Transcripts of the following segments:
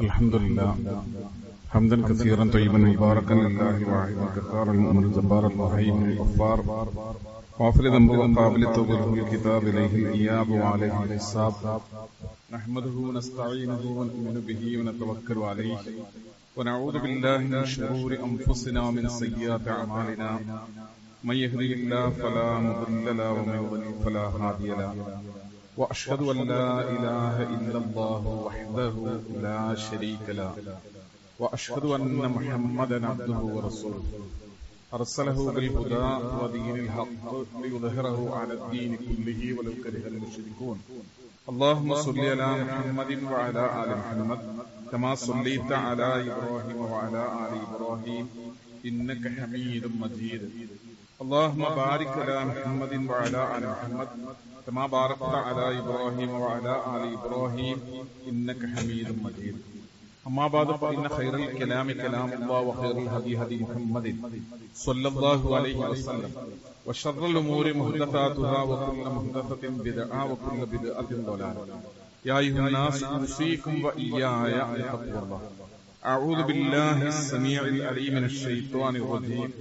الحمد لله حمدا كثيرا طيبا مباركا لله واحدا كثارا المؤمن الجبار المهيمن الغفار غافر الذنب وقابل التوب الكتاب اليه الاياب وعليه الحساب نحمده ونستعينه ونؤمن به ونتوكل عليه ونعوذ بالله من شرور انفسنا ومن سيئات اعمالنا من يهده الله فلا مضل له ومن يضلل فلا هادي له وأشهد أن لا إله إلا الله وحده لا شريك له وأشهد أن محمدا عبده ورسوله أرسله بالهدى ودين الحق ليظهره على الدين كله ولو كره المشركون اللهم صل على محمد وعلى آل محمد كما صليت على إبراهيم وعلى آل إبراهيم إنك حميد مجيد اللهم بارك على محمد وعلى آل محمد كما باركت على إبراهيم وعلى آل إبراهيم إنك حميد مجيد أما بعد فإن خير الكلام كلام الله وخير الهدي هدي محمد صلى الله عليه وسلم وشر الأمور محدثاتها وكل محدثة بدعة وكل بدعة ضلالة يا أيها الناس أوصيكم وإياي بتقوى الله أعوذ بالله السميع العليم من الشيطان الرجيم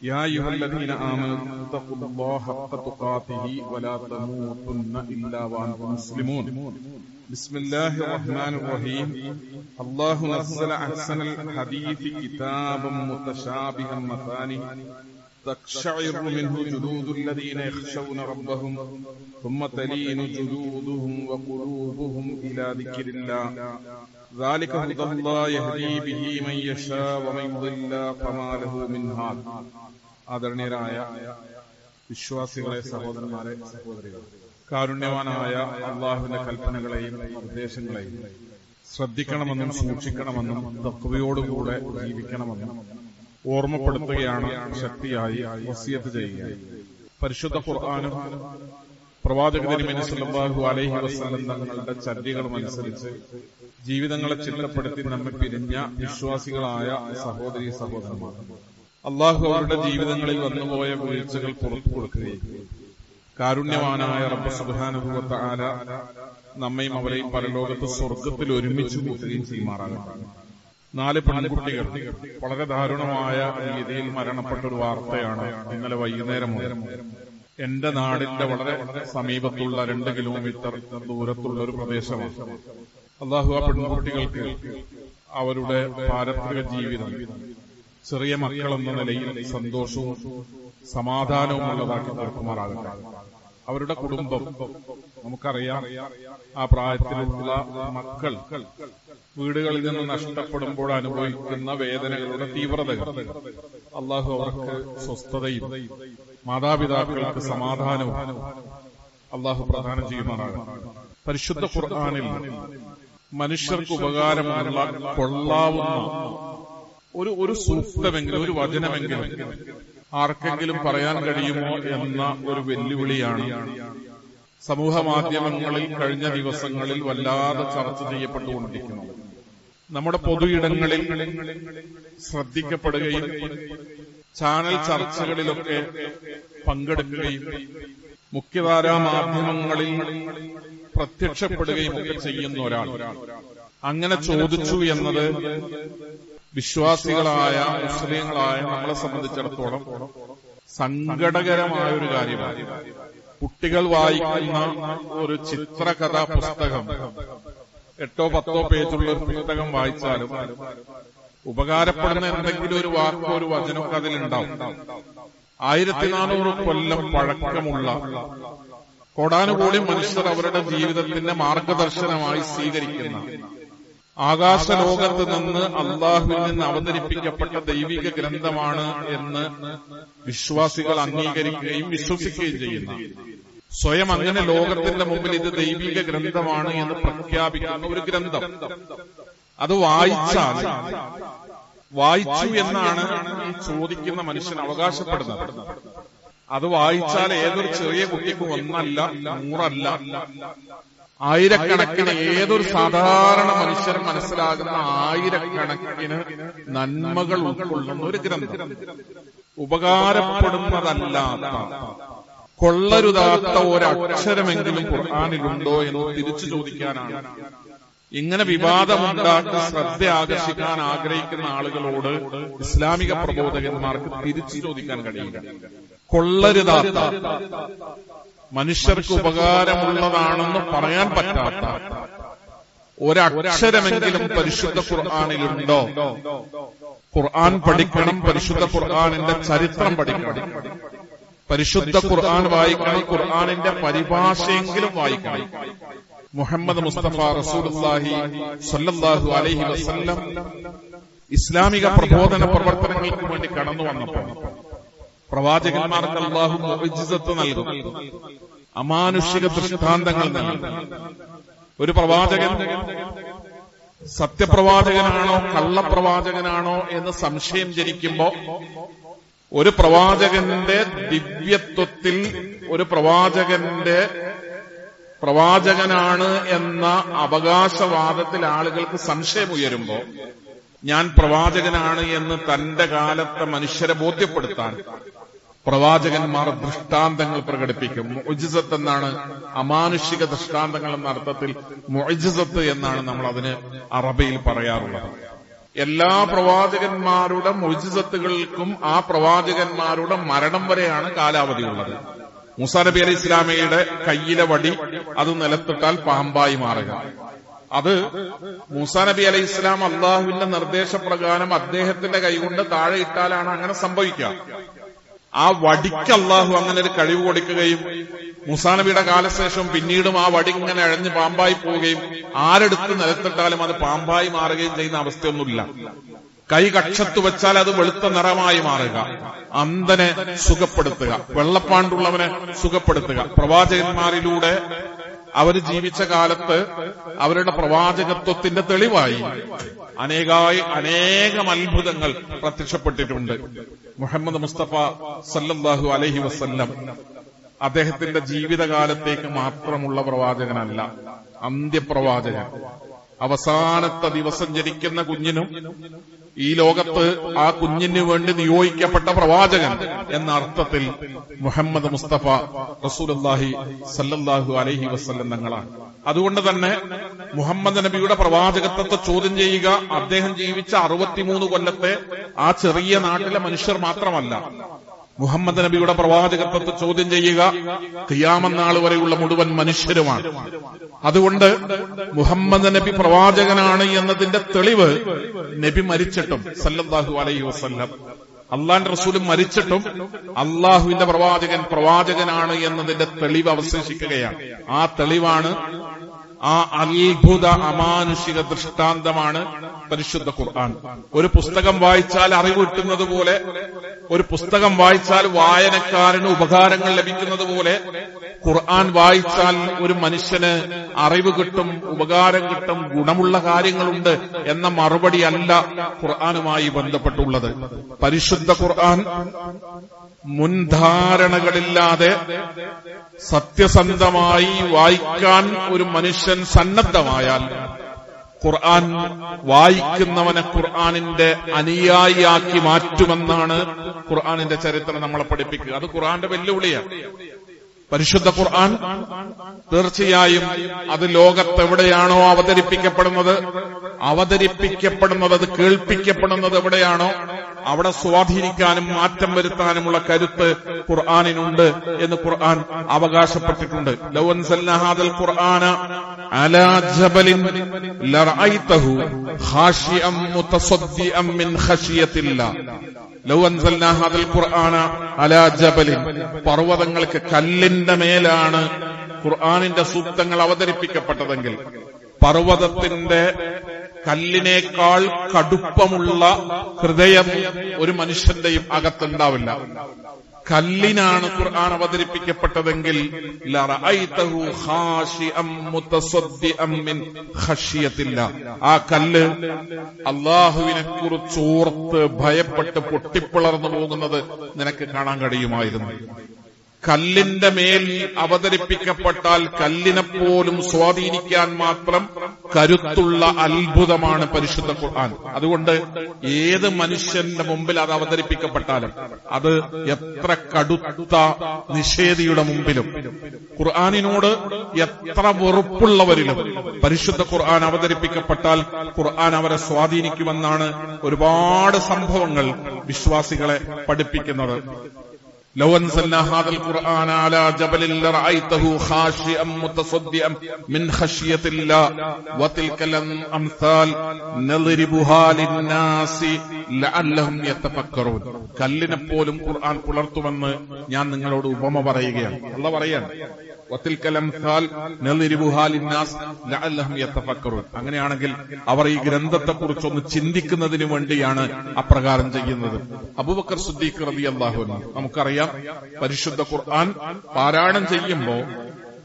يا أيها الذين آمنوا اتقوا الله حق تقاته ولا تموتن إلا وأنتم مسلمون بسم الله الرحمن الرحيم الله نزل أحسن الحديث كتابا متشابها مثاني تقشعر منه جلود الذين يخشون ربهم ثم تلين جلودهم وقلوبهم إلى ذكر الله ذلك هدى الله يهدي به من يشاء ومن يضلل فما له من هاد. ആദരണീയരായ വിശ്വാസികളെ, സഹോദരന്മാരെ, സഹോദരികൾ, കാരുണ്യവാനായ അള്ളാഹുവിന്റെ കൽപ്പനകളെയും നിർദ്ദേശങ്ങളെയും ശ്രദ്ധിക്കണമെന്നും സൂക്ഷിക്കണമെന്നും തഖ്വയോടുകൂടെ ജീവിക്കണമെന്നും ഓർമ്മപ്പെടുത്തുകയാണ് ശക്തിയായി വസിയത്ത് ചെയ്യുക. പരിശുദ്ധ ഖുർആനും പ്രവാചക തിരുമേനി സല്ലല്ലാഹു അലൈഹി വസല്ലം തങ്ങളുടെ ചര്യകളും അനുസരിച്ച് ജീവിതങ്ങളെ ചിട്ടപ്പെടുത്തി നമ്മെ പിരിഞ്ഞ വിശ്വാസികളായ സഹോദരീ സഹോദരന്മാർ, അള്ളാഹു അവരുടെ ജീവിതങ്ങളിൽ വന്നുപോയ വീഴ്ചകൾ പുറത്തു കൊടുക്കുകയും കാരുണ്യവാനായ റബ്ബ് സുബ്ഹാനഹു വ തആല നമ്മയും അവരെയും പരലോകത്ത് സ്വർഗത്തിൽ ഒരുമിച്ച് കൂട്ടുകയും ചെയ്യുമാറാകട്ടെ. 4 പെൺകുട്ടികൾ വളരെ ദാരുണമായ രീതിയിൽ മരണപ്പെട്ട ഒരു വാർത്തയാണ് ഇന്നലെ വൈകുന്നേരം മുതൽ എന്റെ നാടിന്റെ വളരെ സമീപത്തുള്ള 2 കിലോമീറ്റർ ദൂരത്തുള്ള ഒരു പ്രദേശമാണ്. അള്ളാഹു ആ പെൺകുട്ടികൾക്ക് അവരുടെ പാരത്രിക ജീവിതം ചെറിയ മക്കളെന്ന നിലയിൽ സന്തോഷവും സമാധാനവും ഉള്ളതാക്കി തീർക്കുമാറാകട്ടെ. അവരുടെ കുടുംബം, നമുക്കറിയാം, ആ പ്രായത്തിലുള്ള മക്കൾ വീടുകളിൽ നിന്ന് നഷ്ടപ്പെടുമ്പോൾ അനുഭവിക്കുന്ന വേദനകളുടെ തീവ്രതകൾ അള്ളാഹു അവർക്ക് സ്വസ്ഥതയും മാതാപിതാക്കൾക്ക് സമാധാനവും അള്ളാഹു പ്രദാനം ചെയ്യുമാറാകട്ടെ. പരിശുദ്ധ ഖുർആനിൽ മനുഷ്യർക്ക് ഉപകാരമുള്ള കൊള്ളാവുന്ന ഒരു സൂക്തമെങ്കിലും ഒരു വചനമെങ്കിലും ആർക്കെങ്കിലും പറയാൻ കഴിയുമോ എന്ന ഒരു വെല്ലുവിളിയാണ് സമൂഹ മാധ്യമങ്ങളിൽ കഴിഞ്ഞ ദിവസങ്ങളിൽ വല്ലാതെ ചർച്ച ചെയ്യപ്പെട്ടുകൊണ്ടിരിക്കുന്നത്. നമ്മുടെ പൊതു ഇടങ്ങളിൽ ശ്രദ്ധിക്കപ്പെടുകയും ചാനൽ ചർച്ചകളിലൊക്കെ പങ്കെടുക്കുകയും മുഖ്യധാരാ മാധ്യമങ്ങളിൽ പ്രത്യക്ഷപ്പെടുകയും ഒക്കെ ചെയ്യുന്ന ഒരാൾ അങ്ങനെ ചോദിച്ചു എന്നത് വിശ്വാസികളായ മുസ്ലിങ്ങളായ നമ്മളെ സംബന്ധിച്ചിടത്തോളം സങ്കടകരമായ ഒരു കാര്യമാണ്. കുട്ടികൾ വായിക്കുന്ന ഒരു ചിത്രകഥാ പുസ്തകം 8-10 പേജുള്ള ഒരു പുസ്തകം വായിച്ചാലും ഉപകാരപ്പെടുന്ന എന്തെങ്കിലും ഒരു വാക്കോ ഒരു വചനമൊക്കെ അതിലുണ്ടാവും. 1400 കൊല്ലം പഴക്കമുള്ള കോടാനുകോടി മനുഷ്യർ അവരുടെ ജീവിതത്തിന്റെ മാർഗദർശനമായി സ്വീകരിക്കുന്ന ആകാശലോകത്ത് നിന്ന് അള്ളാഹുവിൽ നിന്ന് അവതരിപ്പിക്കപ്പെട്ട ദൈവിക ഗ്രന്ഥമാണ് എന്ന് വിശ്വാസികൾ അംഗീകരിക്കുകയും വിശ്വസിക്കുകയും ചെയ്യുന്ന, സ്വയം അങ്ങനെ ലോകത്തിന്റെ മുമ്പിൽ ഇത് ദൈവിക ഗ്രന്ഥമാണ് എന്ന് പ്രഖ്യാപിക്കുന്ന ഒരു ഗ്രന്ഥം, അത് വായിച്ചു എന്നാണ് ഈ ചോദിക്കുന്ന മനുഷ്യൻ അവകാശപ്പെടുന്നത്. അത് വായിച്ചാൽ ഏതൊരു ചെറിയ കുട്ടിക്കും 1 അല്ല 100 അല്ല 1000കണക്കിന് ഏതൊരു സാധാരണ മനുഷ്യർ മനസ്സിലാകുന്ന 1000കണക്കിന് നന്മകൾ ഉൾക്കൊള്ളുന്ന ഒരു ഗ്രന്ഥം, ഉപകാരപ്പെടുന്നതല്ലാത്ത കൊള്ളരുതാത്ത ഒരക്ഷരമെങ്കിലും ഖുർആനിലുണ്ടോ എന്ന് തിരിച്ചു ചോദിക്കാനാണ് ഇങ്ങനെ വിവാദമുണ്ടാക്കി ശ്രദ്ധ ആകർഷിക്കാൻ ആഗ്രഹിക്കുന്ന ആളുകളോട് ഇസ്ലാമിക പ്രബോധകന്മാർക്ക് തിരിച്ചു ചോദിക്കാൻ കഴിയില്ല. കൊള്ളരുതാത്ത, മനുഷ്യർക്ക് ഉപകാരമുള്ളതാണെന്ന് പറയാൻ പറ്റാത്ത ഒരക്ഷരമെങ്കിലും പരിശുദ്ധ ഖുർആനിലുണ്ടോ? ഖുർആൻ പഠിക്കണം, പരിശുദ്ധ ഖുർആനിന്റെ ചരിത്രം പഠിക്കണം, പരിശുദ്ധ ഖുർആൻ വായിക്കണം, ഖുർആനിന്റെ പരിഭാഷയെങ്കിലും വായിക്കണം. മുഹമ്മദ് മുസ്തഫ റസൂലുള്ളാഹി സ്വല്ലല്ലാഹു അലൈഹി വസല്ലം ഇസ്ലാമിക പ്രബോധന പ്രവർത്തനങ്ങൾക്ക് വേണ്ടി കടന്നു വന്നപ്പോൾ പ്രവാചകന്മാർക്ക് അല്ലാഹു മുഅ്ജിസത്ത് നൽകും, അമാനുഷിക ദൃഷ്ടാന്തങ്ങൾ നൽകും. ഒരു പ്രവാചകൻ സത്യപ്രവാചകനാണോ കള്ളപ്രവാചകനാണോ എന്ന് സംശയം ജനിക്കുമ്പോ ഒരു പ്രവാചകന്റെ ദിവ്യത്വത്തിൽ, ഒരു പ്രവാചകനാണ് എന്ന അവകാശവാദത്തിൽ ആളുകൾക്ക് സംശയമുയരുമ്പോ ഞാൻ പ്രവാചകനാണ് എന്ന് തന്റെ കാലത്തെ മനുഷ്യരെ ബോധ്യപ്പെടുത്താൻ പ്രവാചകന്മാർ ദൃഷ്ടാന്തങ്ങൾ പ്രകടിപ്പിക്കും. മുഅ്ജിസത്ത് എന്നാണ്, അമാനുഷിക ദൃഷ്ടാന്തങ്ങൾ എന്ന അർത്ഥത്തിൽ മുഅ്ജിസത്ത് എന്നാണ് നമ്മൾ അതിന് അറബിയിൽ പറയാറുള്ളത്. എല്ലാ പ്രവാചകന്മാരുടെ മുഅ്ജിസത്തുകൾക്കും ആ പ്രവാചകന്മാരുടെ മരണം വരെയാണ് കാലാവധിയുള്ളത്. മൂസാ നബി അലൈഹി ഇസ്ലാമയുടെ കയ്യിലെ വടി അത് നിലത്തിട്ടാൽ പാമ്പായി മാറുക, അത് മൂസാ നബി അലൈഹി ഇസ്ലാം അള്ളാഹുവിന്റെ നിർദ്ദേശപ്രകാരം അദ്ദേഹത്തിന്റെ കൈകൊണ്ട് താഴെ ഇട്ടാലാണ് അങ്ങനെ സംഭവിക്കുക. ആ വടിക്ക് അള്ളാഹു അങ്ങനെ ഒരു കഴിവ് കൊടുക്കുകയും മൂസാ നബിയുടെ കാലശേഷം പിന്നീടും ആ വടി ഇങ്ങനെ അഴഞ്ഞ് പാമ്പായി പോവുകയും ആരെടുത്ത് നിലത്തിട്ടാലും അത് പാമ്പായി മാറുകയും ചെയ്യുന്ന അവസ്ഥയൊന്നുമില്ല. കൈ കക്ഷത്ത് വെച്ചാൽ അത് വെളുത്ത നിറമായി മാറുക, അന്ധനെ സുഖപ്പെടുത്തുക, വെള്ളപ്പാണ്ടുള്ളവനെ സുഖപ്പെടുത്തുക. പ്രവാചകന്മാരിലൂടെ അവർ ജീവിച്ച കാലത്ത് അവരുടെ പ്രവാചകത്വത്തിന്റെ തെളിവായി അനേകം അത്ഭുതങ്ങൾ പ്രത്യക്ഷപ്പെട്ടിട്ടുണ്ട്. മുഹമ്മദ് മുസ്തഫ സല്ലല്ലാഹു അലൈഹി വസല്ലം അദ്ദേഹത്തിന്റെ ജീവിതകാലത്തേക്ക് മാത്രമുള്ള പ്രവാചകനല്ല, അന്ത്യപ്രവാചകൻ. അവസാനത്തെ ദിവസം ജനിക്കുന്ന കുഞ്ഞിനും ഈ ലോകത്ത് ആ കുഞ്ഞിന് വേണ്ടി നിയോഗിക്കപ്പെട്ട പ്രവാചകൻ എന്ന അർത്ഥത്തിൽ മുഹമ്മദ് മുസ്തഫ റസൂലുള്ളാഹി സല്ലല്ലാഹു അലൈഹി വസല്ലം തങ്ങളാണ്. അതുകൊണ്ട് തന്നെ മുഹമ്മദ് നബിയുടെ പ്രവാചകത്വത്തെ ചോദ്യം ചെയ്യുക അദ്ദേഹം ജീവിച്ച 63 കൊല്ലത്തെ ആ ചെറിയ നാട്ടിലെ മനുഷ്യർ മാത്രമല്ല, മുഹമ്മദ് നബിയുടെ പ്രവാചകത്വത്തെ ചോദ്യം ചെയ്യുക ഖിയാമത്ത് നാൾ വരെയുള്ള മുഴുവൻ മനുഷ്യരുമാണ്. അതുകൊണ്ട് മുഹമ്മദ് നബി പ്രവാചകനാണ് എന്നതിന്റെ തെളിവ് നബി മരിച്ചിട്ടും സല്ലല്ലാഹു അലൈഹി വസല്ലം, അള്ളാന്റെ റസൂലും മരിച്ചിട്ടും അള്ളാഹുവിന്റെ പ്രവാചകനാണ് എന്നതിന്റെ തെളിവ് അവശേഷിക്കുകയാണ്. ആ തെളിവാണ്, ആ അത്ഭുത അമാനുഷിക ദൃഷ്ടാന്തമാണ് പരിശുദ്ധ ഖുർആൻ. ഒരു പുസ്തകം വായിച്ചാൽ അറിവ് കിട്ടുന്നത് പോലെ, ഒരു പുസ്തകം വായിച്ചാൽ വായനക്കാരന് ഉപകാരങ്ങൾ ലഭിക്കുന്നത് പോലെ ഖുർആൻ വായിച്ചാൽ ഒരു മനുഷ്യന് അറിവ് കിട്ടും, ഉപകാരം കിട്ടും, ഗുണമുള്ള കാര്യങ്ങളുണ്ട് എന്ന മറുപടി അല്ല ഖുർആനുമായി ബന്ധപ്പെട്ടുള്ളത്. പരിശുദ്ധ ഖുർആൻ മുൻധാരണകളില്ലാതെ സത്യസന്ധമായി വായിക്കാൻ ഒരു മനുഷ്യൻ സന്നദ്ധമായാൽ ഖുർആൻ വായിക്കുന്നവനെ ഖുർആനിന്റെ അനുയായിയാക്കി മാറ്റുമെന്നാണ് ഖുർആനിന്റെ ചരിത്രം നമ്മളെ പഠിപ്പിക്കുക. അത് ഖുർആന്റെ വെല്ലുവിളിയാണ്. പരിശുദ്ധ ഖുർആൻ തീർച്ചയായും അത് ലോകത്തെവിടെയാണോ അവതരിപ്പിക്കപ്പെടുന്നത്, അത് കേൾപ്പിക്കപ്പെടുന്നത് എവിടെയാണോ അവിടെ സ്വാധീനിക്കാനും മാറ്റം വരുത്താനുമുള്ള കരുത്ത് ഖുർആനിനുണ്ട് എന്ന് ഖുർആൻ അവകാശപ്പെട്ടിട്ടുണ്ട്. ലൗ അൻസൽനാ ഹാദൽ ഖുർആന അലാ ജബലിൻ ലറഅയ്തഹു ഖാശിഅൻ മുതസദ്ദിഅൻ മിൻ ഖശിയത്തില്ലാഹ്. ലൗ അൻസൽനാ ഹാദൽ ഖുർആന അലാ ജബലിൻ, പർവ്വതങ്ങൾക്ക് കല്ലിന്റെ മേലാണ് ഖുർആനിന്റെ സൂക്തങ്ങൾ അവതരിപ്പിക്കപ്പെട്ടതെങ്കിൽ പർവ്വതത്തിന്റെ കല്ലിനേക്കാൾ കടുപ്പമുള്ള ഹൃദയം ഒരു മനുഷ്യന്റെയും അകത്തുണ്ടാവില്ല. കല്ലിനാണ് ഖുർആൻ അവതരിപ്പിക്കപ്പെട്ടതെങ്കിൽ ലറഅയ്തഹു ഖാശിഅൻ മുതസദ്ദിഅൻ മിൻ ഖശിയത്തില്ലാഹ്, ആ കല്ല് അല്ലാഹുവിനെ കുറിച്ച് ഓർത്ത് ഭയപ്പെട്ട് പൊട്ടിപ്പിളർന്നു പോകുന്നത് നിനക്ക് കാണാൻ കഴിയുമായിരുന്നു. കല്ലിന്റെ മേൽ അവതരിപ്പിക്കപ്പെട്ടാൽ കല്ലിനെപ്പോലും സ്വാധീനിക്കാൻ മാത്രം കരുത്തുള്ള അത്ഭുതമാണ് പരിശുദ്ധ ഖുർആൻ. അതുകൊണ്ട് ഏത് മനുഷ്യന്റെ മുമ്പിൽ അത് അവതരിപ്പിക്കപ്പെട്ടാലും, അത് എത്ര കടുത്ത നിഷേധിയുടെ മുമ്പിലും, ഖുർആനിനോട് എത്ര വെറുപ്പുള്ളവരിലും പരിശുദ്ധ ഖുർആൻ അവതരിപ്പിക്കപ്പെട്ടാൽ ഖുർആൻ അവരെ സ്വാധീനിക്കുമെന്നാണ് ഒരുപാട് സംഭവങ്ങൾ വിശ്വാസികളെ പഠിപ്പിക്കുന്നത്. لو أنزلنا هذا القرآن على جبل لرأيته خاشعا متصدعا من خشية الله وتلك الأمثال نضربها للناس لعلهم يتفكرون. കല്ലിനെ പോലും ഖുർആൻ പുലർത്തുമെന്ന് ഞാൻ നിങ്ങളോട് ഉപമ പറയുകയാണ്. അല്ലാഹു പറയാണ്, അങ്ങനെയാണെങ്കിൽ അവർ ഈ ഗ്രന്ഥത്തെക്കുറിച്ചൊന്ന് ചിന്തിക്കുന്നതിന് വേണ്ടിയാണ് അപ്രകാരം ചെയ്യുന്നത്. അബൂബക്കർ സിദ്ദീഖ് റളിയല്ലാഹു അൻഹു, നമുക്കറിയാം, പരിശുദ്ധ ഖുർആൻ പാരായണം ചെയ്യുമ്പോൾ,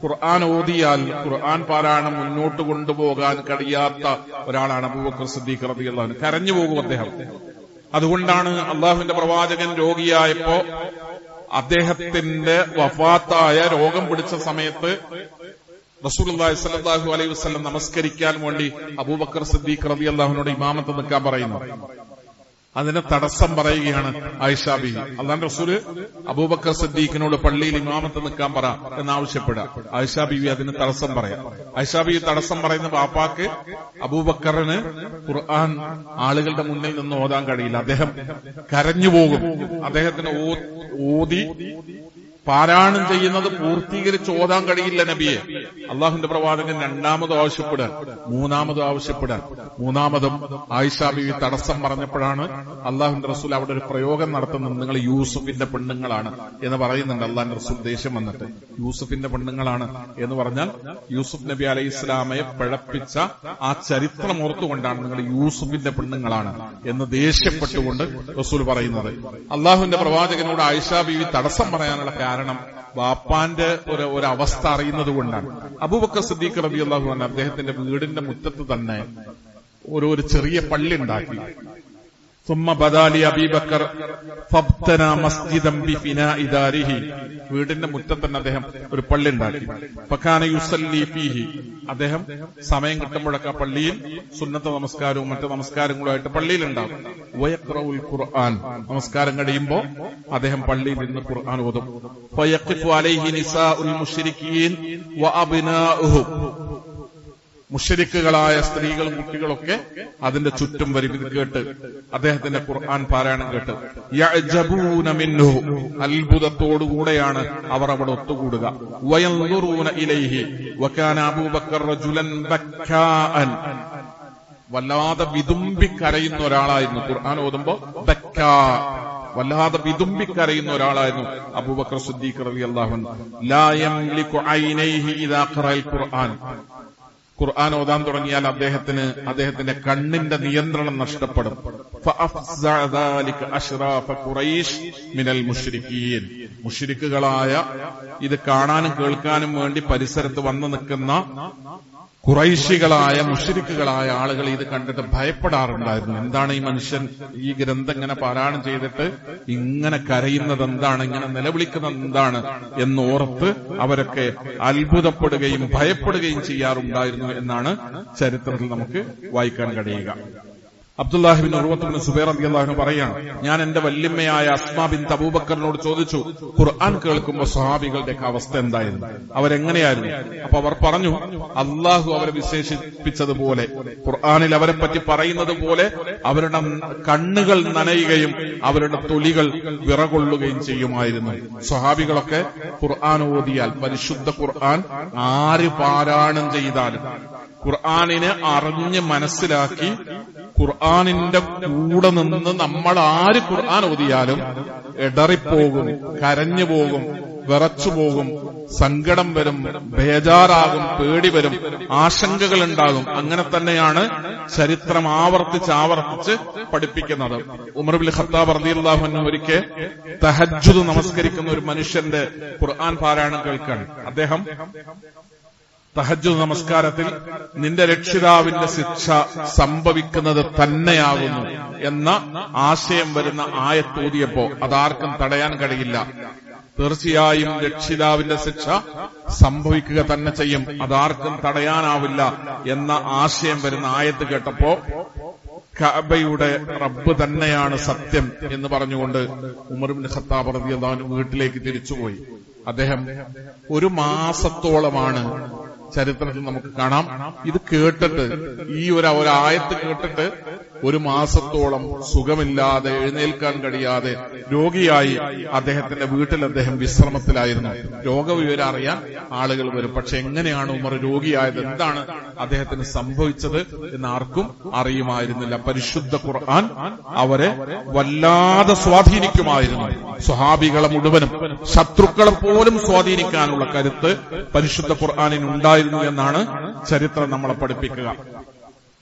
ഖുർആൻ ഓതിയാൽ ഖുർആൻ പാരായണം മുന്നോട്ട് കൊണ്ടുപോകാൻ കഴിയാത്ത ഒരാളാണ് അബൂബക്കർ സിദ്ദീഖ് റളിയല്ലാഹു അൻഹു. കരഞ്ഞു പോകും അദ്ദേഹം. അതുകൊണ്ടാണ് അള്ളാഹുവിന്റെ പ്രവാചകൻ രോഗിയായപ്പോ, അദ്ദേഹത്തിന്റെ വഫാത്തായ രോഗം പിടിച്ച സമയത്ത് റസൂലുള്ളാഹി സ്വല്ലല്ലാഹു അലൈഹി വസല്ലം നമസ്കരിക്കാൻ വേണ്ടി അബൂബക്കർ സിദ്ദീഖ് റളിയല്ലാഹുവിനോട് ഇമാമത്ത് നിൽക്കാൻ പറയുന്നു. അതിന് തടസ്സം പറയുകയാണ് ആയിഷ ബീവി. അല്ലാഹുവിന്റെ റസൂല് അബൂബക്കർ സിദ്ദീഖിനോട് പള്ളിയിൽ ഇമാമത്ത് നിൽക്കാൻ പറ എന്നാവശ്യപ്പെടുക. ആയിഷ ബീവി അതിന് തടസ്സം പറയാം. ആയിഷ ബീവി തടസ്സം പറയുന്ന ബാപ്പാക്ക് അബൂബക്കറിന് ഖുർആൻ ആളുകളുടെ മുന്നിൽ നിന്ന് ഓതാൻ കഴിയില്ല, അദ്ദേഹം കരഞ്ഞുപോകും. അദ്ദേഹത്തിന് ഓതി പാരായണം ചെയ്യുന്നത് പൂർത്തീകരിച്ച് ഓതാൻ കഴിയില്ല നബിയെ. അള്ളാഹുവിന്റെ പ്രവാചകൻ രണ്ടാമതും ആവശ്യപ്പെടാൻ, മൂന്നാമതും ആവശ്യപ്പെടാൻ, മൂന്നാമതും ആയിഷ ബീവി തടസ്സം പറഞ്ഞപ്പോഴാണ് അള്ളാഹുവിന്റെ റസൂൽ അവിടെ ഒരു പ്രയോഗം നടത്തുന്നത്. നിങ്ങൾ യൂസുഫിന്റെ പെണ്ണുങ്ങളാണ് എന്ന് പറയുന്നുണ്ട്. അള്ളാഹുവിന്റെ റസൂൽ ദേഷ്യം വന്നിട്ട്, യൂസുഫിന്റെ പെണ്ണുങ്ങളാണ് എന്ന് പറഞ്ഞാൽ യൂസുഫ് നബി അലൈഹി ഇസ്ലാമയെ പിഴപ്പിച്ച ആ ചരിത്രം ഓർത്തുകൊണ്ടാണ് നിങ്ങൾ യൂസുഫിന്റെ പെണ്ണുങ്ങളാണ് എന്ന് ദേഷ്യപ്പെട്ടുകൊണ്ട് റസൂൽ പറയുന്നത്. അള്ളാഹുവിന്റെ പ്രവാചകനോട് ആയിഷ ബീവി തടസ്സം പറയാനുള്ള കാരണം ബാപ്പാന്റെ ഒരു അവസ്ഥ അറിയുന്നത് കൊണ്ടാണ്. അബൂബക്കർ സിദ്ദീഖ് റളിയല്ലാഹു അൻഹു അദ്ദേഹത്തിന്റെ വീടിന്റെ മുറ്റത്ത് തന്നെ ഒരു ചെറിയ പള്ളി ഉണ്ടാക്കി. ثم بدا لأبي بكر فابتنى مسجدا بفناء داره. വീടിന്റെ മുറ്റത്ത് തന്നെ അദ്ദേഹം ഒരു പള്ളി ഉണ്ടാക്കി. ഫകാന യുസല്ലി ഫീഹി. അദ്ദേഹം സമയം കിട്ടുമ്പോഴൊക്കെ പള്ളിയിൽ സുന്നത്ത് നമസ്കാരവും മറ്റു നമസ്കാരങ്ങളുമായിട്ട് പള്ളിയിലുണ്ടാകും. വയഖ്റഉൽ ഖുർആൻ. നമസ്കാരം കഴിയുമ്പോൾ അദ്ദേഹം പള്ളിയിൽ നിന്ന് ഖുർആൻ ഓതും. ഫയഖിഫു അലൈഹി നിസാഉൽ മുശ്രിക്കീൻ വഅബ്നാഉഹും. മുശ്രിക്കുകളായ സ്ത്രീകളും കുട്ടികളൊക്കെ അതിന്റെ ചുറ്റും വരും. ഇത് കേട്ട്, അദ്ദേഹത്തിന്റെ ഖുർആൻ പാരായണം കേട്ട് യഅജബൂന മിൻഹു, അത്ഭുതത്തോടുകൂടെയാണ് അവർ അവിടെ ഒത്തുകൂടുക. വയൻദുറൂന ഇലൈഹി വകാന അബൂബക്കർ റജുലൻ ബക്കാഅൻ. വല്ലാതെ വിതുമ്പിക്കരയുന്ന ഒരാളായിരുന്നു ഖുർആൻ ഓതുമ്പോ. ബക്കാ, വല്ലാതെ വിതുമ്പിക്കരയുന്ന ഒരാളായിരുന്നു അബൂബക്കർ സിദ്ദീഖ് റളിയല്ലാഹു അൻഹു. ലാ യംലികു ഐനൈഹി ഇദാ ഖറഅൽ ഖുർആൻ. ഖുർആൻ ഓതാൻ തുടങ്ങിയാൽ അദ്ദേഹത്തിന്റെ കണ്ണിന്റെ നിയന്ത്രണം നഷ്ടപ്പെടും. മുശ്രിക്കുകളായ, ഇത് കാണാനും കേൾക്കാനും വേണ്ടി പരിസരത്ത് വന്നു നിൽക്കുന്ന ഖുറൈശികളായ മുശ്രിക്കുകളായ ആളുകൾ ഇത് കണ്ടിട്ട് ഭയപ്പെടാറുണ്ടായിരുന്നു. എന്താണ് ഈ മനുഷ്യൻ ഈ ഗ്രന്ഥം ഇങ്ങനെ പാരായണം ചെയ്തിട്ട് ഇങ്ങനെ കരയുന്നത് എന്താണ്, ഇങ്ങനെ നിലവിളിക്കുന്നത് എന്താണ് എന്നോർത്ത് അവരൊക്കെ അത്ഭുതപ്പെടുകയും ഭയപ്പെടുകയും ചെയ്യാറുണ്ടായിരുന്നു എന്നാണ് ചരിത്രത്തിൽ നമുക്ക് വായിക്കാൻ കഴിയുക. Abdullahi bin Urwah bin Zubair റളിയല്ലാഹു അൻഹു പറയാണ്, ഞാൻ എന്റെ വല്യമ്മയായ അസ്മാ ബിൻത് അബൂബക്കറിനോട് ചോദിച്ചു, ഖുർആൻ കേൾക്കുമ്പോൾ സ്വഹാബികളുടെയൊക്കെ അവസ്ഥ എന്തായിരുന്നു, അവരെങ്ങനെയായിരുന്നു? അപ്പൊ അവർ പറഞ്ഞു, അള്ളാഹു അവരെ വിശേഷിപ്പിച്ചതുപോലെ, ഖുർആനിൽ അവരെ പറ്റി പറയുന്നത് പോലെ അവരുടെ കണ്ണുകൾ നനയുകയും അവരുടെ തൊലികൾ വിറകൊള്ളുകയും ചെയ്യുമായിരുന്നു. സ്വഹാബികളൊക്കെ ഖുർആൻ ഓതിയാൽ, പരിശുദ്ധ ഖുർആൻ ആര് പാരായണം ചെയ്താലും ഖുർആനിനെ അറിഞ്ഞ് മനസ്സിലാക്കി ഖുർആനിന്റെ കൂടെ നിന്ന് നമ്മൾ ആര് ഖുർആൻ ഓതിയാലും ഇടറിപ്പോകും, കരഞ്ഞു പോകും, വിറച്ചുപോകും, സങ്കടം വരും, ബേജാറാകും, പേടി വരും, ആശങ്കകൾ ഉണ്ടാകും. അങ്ങനെ തന്നെയാണ് ചരിത്രം ആവർത്തിച്ച് പഠിപ്പിക്കുന്നത്. ഉമർ ഇബ്നുൽ ഖത്താബ് റളിയല്ലാഹു അൻഹു ഒരിക്കൽ തഹജ്ജുദ് നമസ്കരിക്കുന്ന ഒരു മനുഷ്യന്റെ ഖുർആൻ പാരായണം കേൾക്കാൻ, അദ്ദേഹം തഹജ്ജുദ് നമസ്കാരത്തിൽ നിന്റെ രക്ഷിതാവിന്റെ ശിക്ഷ സംഭവിക്കുന്നത് തന്നെയാകുന്നു എന്ന ആശയം വരുന്ന ആയത്ത് ഓതിയപ്പോ അതാർക്കും തടയാൻ കഴിയില്ല. തീർച്ചയായും രക്ഷിതാവിന്റെ ശിക്ഷ സംഭവിക്കുക തന്നെ ചെയ്യും, അതാർക്കും തടയാനാവില്ല എന്ന ആശയം വരുന്ന ആയത്ത് കേട്ടപ്പോ കഅബയുടെ റബ്ബ് തന്നെയാണ് സത്യം എന്ന് പറഞ്ഞുകൊണ്ട് ഉമർ ഇബ്നു ഖത്താബ് റളിയല്ലാഹു അൻഹു വീട്ടിലേക്ക് തിരിച്ചുപോയി. അദ്ദേഹം 1 മാസത്തോളമാണ് ചരിത്രത്തിൽ നമുക്ക് കാണാം ഇത് കേട്ടിട്ട്, ഈ ഒരു ആയത്ത് കേട്ടിട്ട് 1 മാസത്തോളം സുഖമില്ലാതെ എഴുന്നേൽക്കാൻ കഴിയാതെ രോഗിയായി അദ്ദേഹത്തിന്റെ വീട്ടിൽ അദ്ദേഹം വിശ്രമത്തിലായിരുന്നു. രോഗവിവരം അറിയാൻ ആളുകൾ വരും. പക്ഷെ എങ്ങനെയാണ് ഉമർ രോഗിയായത്, എന്താണ് അദ്ദേഹത്തിന് സംഭവിച്ചത് എന്ന് ആർക്കും അറിയുമായിരുന്നില്ല. പരിശുദ്ധ ഖുർആൻ അവരെ വല്ലാതെ സ്വാധീനിക്കുമായിരുന്നു. സ്വഹാബികളെ മുഴുവനും, ശത്രുക്കളെ പോലും സ്വാധീനിക്കാനുള്ള കരുത്ത് പരിശുദ്ധ ഖുർആനിന് ഉണ്ടായിരുന്നു എന്നാണ് ചരിത്രം നമ്മളെ പഠിപ്പിക്കുക.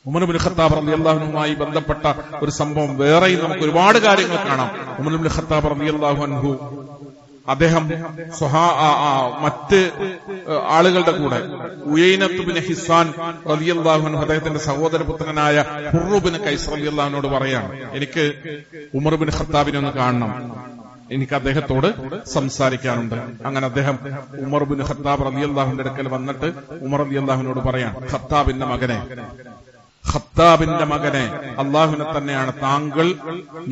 ഉമർ ഇബ്നു ഖത്താബ് റളിയല്ലാഹു അൻഹുമായി ബന്ധപ്പെട്ട ഒരു സംഭവം വേറെയും നമുക്ക് ഒരുപാട് കാര്യങ്ങൾ കാണാം. ഉമർ ഇബ്നു ഖത്താബ് റളിയല്ലാഹു അൻഹു അദ്ദേഹം മറ്റ് ആളുകളുടെ കൂടെ ഉയൈനത്ത് ബിൻ ഹിസ്സാൻ റളിയല്ലാഹു അൻഹു അദ്ദേഹത്തിന്റെ സഹോദരപുത്രനായ ഹുർറു ബിൻ ഖൈസ് റളിയല്ലാഹു അൻഹുവോട് പറയാണ്, എനിക്ക് ഉമർ ഇബ്നു ഖത്താബിനെ ഒന്ന് കാണണം, എനിക്ക് അദ്ദേഹത്തോട് സംസാരിക്കാനുണ്ട്. അങ്ങനെ അദ്ദേഹം ഉമർ ഇബ്നു ഖത്താബ് റളിയല്ലാഹുവിന്റെ അടുക്കൽ വന്നിട്ട് ഉമർ റളിയല്ലാഹുവിനോട് പറയാൻ, ഖത്താബിന്റെ മകനെ, അള്ളാഹുവിനെ തന്നെയാണ്, താങ്കൾ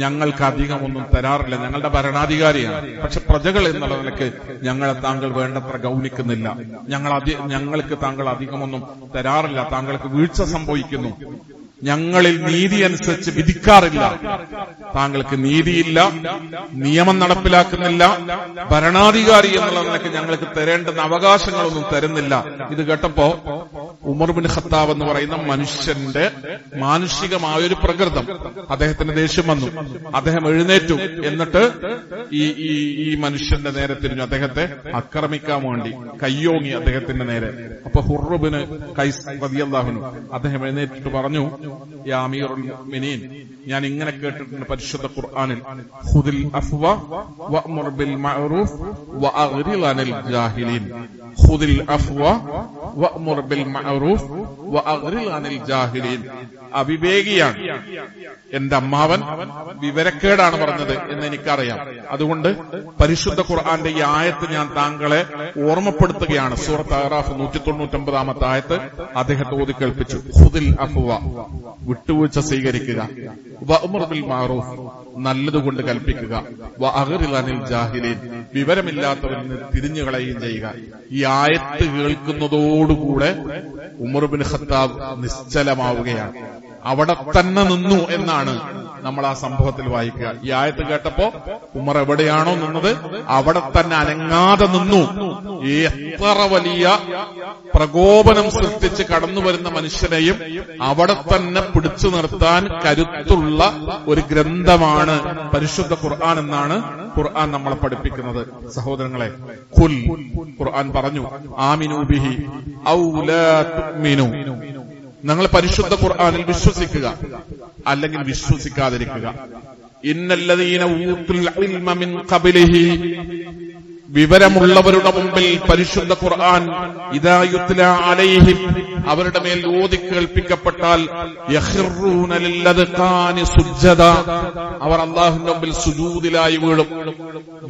ഞങ്ങൾക്ക് അധികമൊന്നും തരാറില്ല, ഞങ്ങളുടെ ഭരണാധികാരിയാണ്, പക്ഷെ പ്രജകൾ എന്നുള്ള നിലയ്ക്ക് ഞങ്ങളെ താങ്കൾ വേണ്ടത്ര ഗൗനിക്കുന്നില്ല, ഞങ്ങൾക്ക് താങ്കൾ അധികമൊന്നും തരാറില്ല, താങ്കൾക്ക് വീഴ്ച സംഭവിക്കുന്നു, ഞങ്ങളിൽ നീതി അനുസരിച്ച് വിധിക്കാറില്ല, താങ്കൾക്ക് നീതിയില്ല, നിയമം നടപ്പിലാക്കുന്നില്ല, ഭരണാധികാരി എന്നുള്ള നിലയ്ക്ക് ഞങ്ങൾക്ക് തരേണ്ടുന്ന അവകാശങ്ങളൊന്നും തരുന്നില്ല. ഇത് കേട്ടപ്പോ ഉമർ ബിൻ ഖത്താബ് എന്ന് പറയുന്ന മനുഷ്യന്റെ മാനുഷികമായ ഒരു പ്രകൃതം, അദ്ദേഹത്തിന് ദേഷ്യം വന്നു. അദ്ദേഹം എഴുന്നേറ്റു. എന്നിട്ട് ഈ മനുഷ്യന്റെ നേരെ തിരിഞ്ഞു, അദ്ദേഹത്തെ ആക്രമിക്കാൻ വേണ്ടി കയ്യോങ്ങി അദ്ദേഹത്തിന്റെ നേരെ. അപ്പൊ ഹുർറു ബിൻ ഖൈസ് റളിയല്ലാഹു അൻഹു അദ്ദേഹം എഴുന്നേറ്റിട്ട് പറഞ്ഞു, യാ അമീറുൽ മുഅ്മിനീൻ, ഞാൻ ഇങ്ങനെ കേട്ടിട്ടുണ്ട് പരിശുദ്ധ ഖുർആനിൽ, ഖുദിൽ അഫ്വ വഅ്മുർ ബിൽ മഅറൂഫ് വഅഗ്രിൽ അനിൽ ജാഹിലീൻ, ഖുദിൽ അഫ്വ വഅ്മുർ ബിൽ മഅറൂഫ് വഅഗ്രിൽ അനിൽ ജാഹിലീൻ. അവിവേകിയാണ് എന്റെ അമ്മാവൻ, വിവരക്കേടാണ് പറഞ്ഞത് എന്ന് എനിക്കറിയാം. അതുകൊണ്ട് പരിശുദ്ധ ഖുർആന്റെ ഈ ആയത്ത് ഞാൻ താങ്കളെ ഓർമ്മപ്പെടുത്തുകയാണ്. സൂറത്ത് അഅറാഫ് 199 ആയത്ത് അദ്ദേഹത്തെ ഓതി കേൾപ്പിച്ചു. ഖുദിൽ അഫ്വ, വിട്ടുവീഴ്ച സ്വീകരിക്കുക, വഅ്മുർ ബിൽ മഅറൂഫ്, നല്ലതുകൊണ്ട് കൽപ്പിക്കുക, വഅഗ്രിൽ അനിൽ ജാഹിലീൻ, വിവരമില്ലാത്തവരിൽ തിരിഞ്ഞു കളയുകയും ചെയ്യുക. ഈ ആയത്ത് കേൾക്കുന്നതോടുകൂടെ ഉമർ ഇബ്നു ഖത്താബ് നിശ്ചലമാവുകയാണ്. അവിടെ തന്നെ നിന്നു എന്നാണ് നമ്മൾ ആ സംഭവത്തിൽ വായിക്കുക. ഈ ആയത്ത് കേട്ടപ്പോ ഉമർ എവിടെയാണോ നിന്നത് അവിടെ തന്നെ അനങ്ങാതെ നിന്നു. എത്ര വലിയ പ്രകോപനം സൃഷ്ടിച്ച് കടന്നു വരുന്ന മനുഷ്യനെയും അവിടെ തന്നെ പിടിച്ചു നിർത്താൻ കരുത്തുള്ള ഒരു ഗ്രന്ഥമാണ് പരിശുദ്ധ ഖുർആൻ എന്നാണ് ഖുർആൻ നമ്മളെ പഠിപ്പിക്കുന്നത്. സഹോദരങ്ങളെ, ഖുൽ, ഖുർആൻ പറഞ്ഞു, ആമിനു ബിഹി ഔ ലാ തുഅ്മിനു, നിങ്ങൾ പരിശുദ്ധ ഖുർആനിൽ വിശ്വസിക്കുക അല്ലെങ്കിൽ വിശ്വസിക്കാതിരിക്കുക. ഇന്നല്ലദീന ഊതുൽ ഇൽമ മിൻ ഖബ്ലിഹി, വിവരമുള്ളവരുടെ മുമ്പിൽ പരിശുദ്ധ ഖുർആൻ ഇദാ യുത്ലാ അലൈഹിം, അവരുടെ മേൽ ഓതി കേൾപ്പിക്കപ്പെട്ടാൽ യഖിറൂന ലില്ലദ്ഖാനി സുജ്ജദാ, അവർ അല്ലാഹുവിന്റെ മുമ്പിൽ സുജൂദിലായി വീഴും.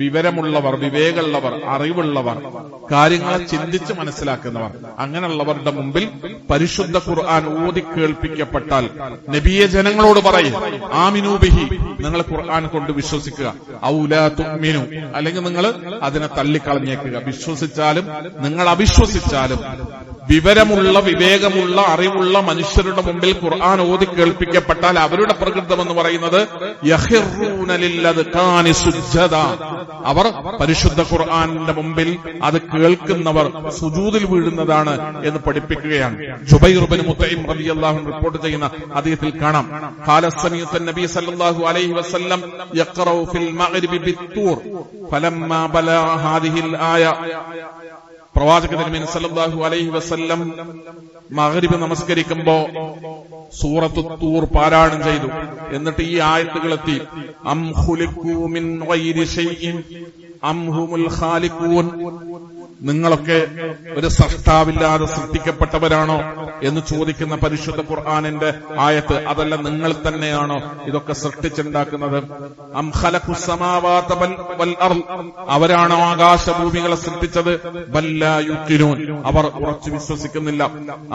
വിവരമുള്ളവർ, വിവേകമുള്ളവർ, അറിവുള്ളവർ, കാര്യങ്ങളെ ചിന്തിച്ച് മനസ്സിലാക്കുന്നവർ, അങ്ങനെയുള്ളവരുടെ മുമ്പിൽ പരിശുദ്ധ ഖുർആൻ ഓതി കേൾപ്പിക്കപ്പെട്ടാൽ നബിയെ ജനങ്ങളോട് പറയും, ആമിനൂ ബിഹി, നിങ്ങൾ ഖുർആൻ കൊണ്ട് വിശ്വസിക്കുക, ഔ ലാ തുഅ്മിനു, അല്ലെങ്കിൽ നിങ്ങൾ അതിനെ തള്ളിക്കളഞ്ഞേക്കുക. വിശ്വസിച്ചാലും നിങ്ങൾ അവിശ്വസിച്ചാലും വിവരമുള്ള, വിവേകമുള്ള, അറിവുള്ള മനുഷ്യരുടെ മുമ്പിൽ ഖുർആൻ ഓതി കേൾപ്പിക്കപ്പെട്ടാൽ അവരുടെ പ്രകൃതം എന്ന് പറയുന്നത് യഖിറൂന ലില്ലദ്ഖാനി സുജ്ജദാ, അവർ പരിശുദ്ധ ഖുർആനിന്റെ മുമ്പിൽ അത് കേൾക്കുന്നവർ സുജൂദിൽ വീഴുന്നതാണ് എന്ന് പഠിപ്പിക്കുകയാണ്. ജുബൈർ ഇബ്നു മുതഇം റളിയല്ലാഹു അൻഹു റിപ്പോർട്ട് ചെയ്യുന്ന ഹദീസിൽ കാണാം, ഖാല സമീഅ നബി സല്ലല്ലാഹു അലൈഹി വസല്ലം യഖറഉ ഫിൽ മഗ്രിബി ബിത്തൂർ ഫലമ്മാ ബലഗ ഹാദിഹിൽ ആയ, പ്രവാചകൻ തിരുമേനി സല്ലല്ലാഹു അലൈഹി വസല്ലം മഗ്രിബ് നമസ്കരിക്കുമ്പോ സൂറത്തു തൂർ പാരായണം ചെയ്തു. എന്നിട്ട് ഈ ആയത്തുകളെത്തി, അം ഖുലിഖൂ മിൻ ഗൈരി ശൈഇൻ അം ഹുമുൽ ഖാലിഖൂൻ, നിങ്ങളൊക്കെ ഒരു സൃഷ്ടാവില്ലാതെ സൃഷ്ടിക്കപ്പെട്ടവരാണോ എന്ന് ചോദിക്കുന്ന പരിശുദ്ധ ഖുർആനിന്റെ ആയത്ത്. അതല്ല, നിങ്ങൾ തന്നെയാണോ ഇതൊക്കെ സൃഷ്ടിച്ചുണ്ടാക്കുന്നത്? അം ഖലഖുസ് സമാവാത വൽ അർള്, അവരാണോ ആകാശഭൂമികളെ സൃഷ്ടിച്ചത്? ബൽ ലാ യുഖിനൂൻ, അവർ ഉറച്ചു വിശ്വസിക്കുന്നില്ല.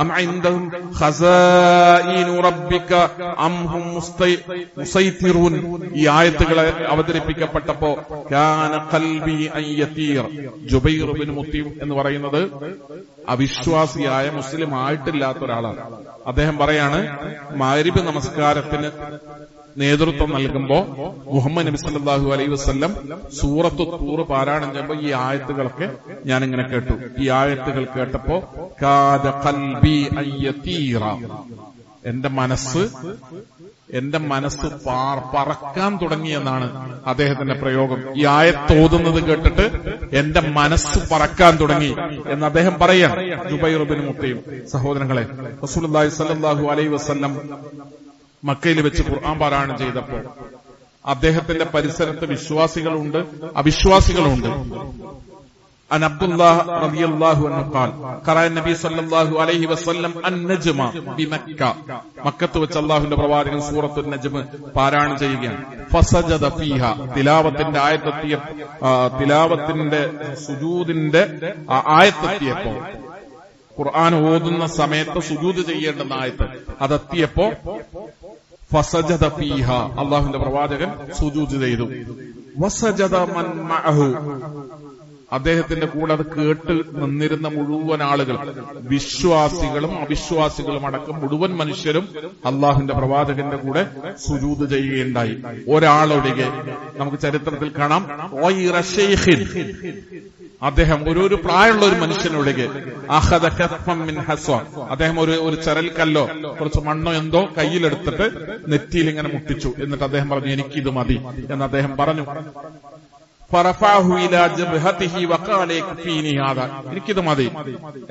അം ഇൻദഹും ഖസാഇനു റബ്ബിക അം ഹും മുസൈതിറൂൻ. ഈ ആയത്തുകളെ അവതരിപ്പിക്കപ്പെട്ടപ്പോ കാന ഖൽബി അൻ യതീർ, ജുബൈർ ഇബ്നു മുത്തീം എന്ന് പറയുന്നത് അവിശ്വാസിയായ മുസ്ലിം ആയിട്ടില്ലാത്ത ഒരാളാണ്. അദ്ദേഹം പറയാണ്, മഗ്രിബ് നമസ്കാരത്തിന് നേതൃത്വം നൽകുമ്പോ മുഹമ്മദ് നബി സല്ലല്ലാഹു അലൈഹി വസല്ലം സൂറത്തു തൂർ പാരായണം ചെയ്യുമ്പോ ഈ ആയത്തുകളൊക്കെ ഞാനിങ്ങനെ കേട്ടു. ഈ ആയത്തുകൾ കേട്ടപ്പോ കാദ ഖൽബി അൻ യതീറ, എന്റെ മനസ്സ് പറക്കാൻ തുടങ്ങിയെന്നാണ് അദ്ദേഹത്തിന്റെ പ്രയോഗം. ഈ ആയത്തോതുന്നത് കേട്ടിട്ട് എന്റെ മനസ്സ് പറക്കാൻ തുടങ്ങി എന്ന് അദ്ദേഹം പറയാൻ. ജുബൈർ ഇബ്നു മുത്തീം. സഹോദരങ്ങളെ, റസൂലുള്ളാഹി സ്വല്ലല്ലാഹു അലൈഹി വസല്ലം മക്കയിൽ വെച്ച് ഖുർആൻ പാരായണം ചെയ്തപ്പോ അദ്ദേഹത്തിന്റെ പരിസരത്ത് വിശ്വാസികളുണ്ട്, അവിശ്വാസികളുണ്ട്. عن عبد الله رضي الله عنه قال قرأ النبي صلى الله عليه وسلم النجم بمكة. മക്കത്ത് വെച്ച് അല്ലാഹുവിന്റെ പ്രവാചകൻ സൂറത്തുൽ നജ്മ് പാരായണം ചെയ്യുകയാണ്. ഫസജദ ഫീഹ, തിലാവത്തിന്റെ ആയത്തെത്തിയ തിലാവത്തിന്റെ സുജൂദിന്റെ ആയത്തെത്തിയപ്പോ, ഖുർആൻ ഓതുന്ന സമയത്ത് സുജൂദ് ചെയ്യേണ്ടുന്ന ആയത്ത് അതെത്തിയപ്പോ ഫസജദ ഫീഹ, അല്ലാഹുവിന്റെ പ്രവാചകൻ സുജൂദ് ചെയ്തു. വസജദ മൻ മഅഹു, അദ്ദേഹത്തിന്റെ കൂടെ അത് കേട്ട് നിന്നിരുന്ന മുഴുവൻ ആളുകൾ, വിശ്വാസികളും അവിശ്വാസികളും അടക്കം മുഴുവൻ മനുഷ്യരും അള്ളാഹുവിന്റെ പ്രവാചകന്റെ കൂടെ സുജൂദ് ചെയ്യുകയുണ്ടായി. ഒരാളൊഴികെ നമുക്ക് ചരിത്രത്തിൽ കാണാം, അദ്ദേഹം ഒരു പ്രായമുള്ള ഒരു മനുഷ്യനൊഴികെ അഖദ കഫ്ഫൻ മിൻ ഹസ്വ, അദ്ദേഹം ഒരു ചരൽക്കല്ലോ കുറച്ച് മണ്ണോ എന്തോ കയ്യിലെടുത്തിട്ട് നെറ്റിയിൽ ഇങ്ങനെ മുട്ടിച്ചു. എന്നിട്ട് അദ്ദേഹം പറഞ്ഞു, എനിക്കിത് മതി എന്ന് അദ്ദേഹം പറഞ്ഞു. എനിക്കിത് മതി.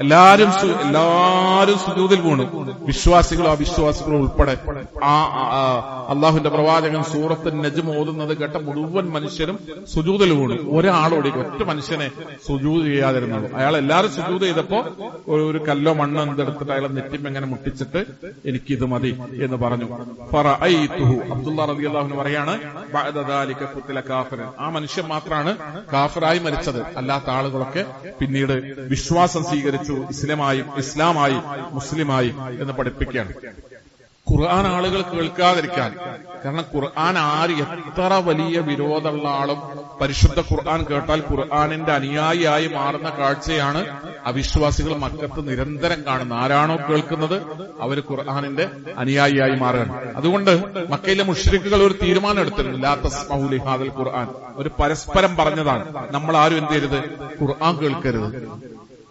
എല്ലാരും സുജൂദിൽ വീണു, വിശ്വാസികളും അവിശ്വാസികളും ഉൾപ്പെടെ. അള്ളാഹുവിന്റെ പ്രവാചകൻ സൂറത്തുൽ നജ്മ് ഓതുന്നത് കേട്ട മുഴുവൻ മനുഷ്യരും സുജൂദിൽ വീണു. ഒരാളോടെ ഒറ്റ മനുഷ്യനെ സുജൂദ് ചെയ്യാതിരുന്നുള്ളൂ. അയാൾ എല്ലാവരും സുജൂദ് ചെയ്തപ്പോ ഒരു കല്ലോ മണ്ണോ എന്തെടുത്തിട്ട് അയാളെ നെറ്റിം എങ്ങനെ മുട്ടിച്ചിട്ട് എനിക്കിത് മതി എന്ന് പറഞ്ഞു. ഫറഅയ്തുഹു, അബ്ദുല്ലാഹ് റളിയല്ലാഹു അൻഹു പറയാണ്, ബഅദ ദാലിക ഖുതില കാഫിറൻ, ആ മനുഷ്യൻ മാത്രമാണ് കാഫിറായി മരിച്ചത്. അല്ലാത്ത ആളുകളൊക്കെ പിന്നീട് വിശ്വാസം സ്വീകരിച്ചു, ഇസ്ലാമായി മുസ്ലിമായി എന്ന് പഠിപ്പിക്കുകയാണ്. ഖുർആൻ ആളുകൾ കേൾക്കാതിരിക്കാൻ, കാരണം ഖുർആൻ എത്ര വലിയ വിരോധമുള്ള ആളും പരിശുദ്ധ ഖുർആൻ കേട്ടാൽ ഖുർആനിന്റെ അനുയായിയായി മാറുന്ന കാഴ്ചയാണ് അവിശ്വാസികൾ മക്കത്ത് നിരന്തരം കാണുന്നത്. ആരാണോ കേൾക്കുന്നത് അവര് ഖുർആനിന്റെ അനുയായിയായി മാറുകയാണ്. അതുകൊണ്ട് മക്കയിലെ മുശ്രിക്കുകൾ ഒരു തീരുമാനം എടുത്തിരുന്നു, ലാ തസ്മഉ ലിഹാദൽ ഖുർആൻ. ഒരു പരസ്പരം പറഞ്ഞതാണ്, നമ്മൾ ആരും എന്ത് ചെയ്യരുത്, ഖുർആൻ കേൾക്കരുത്.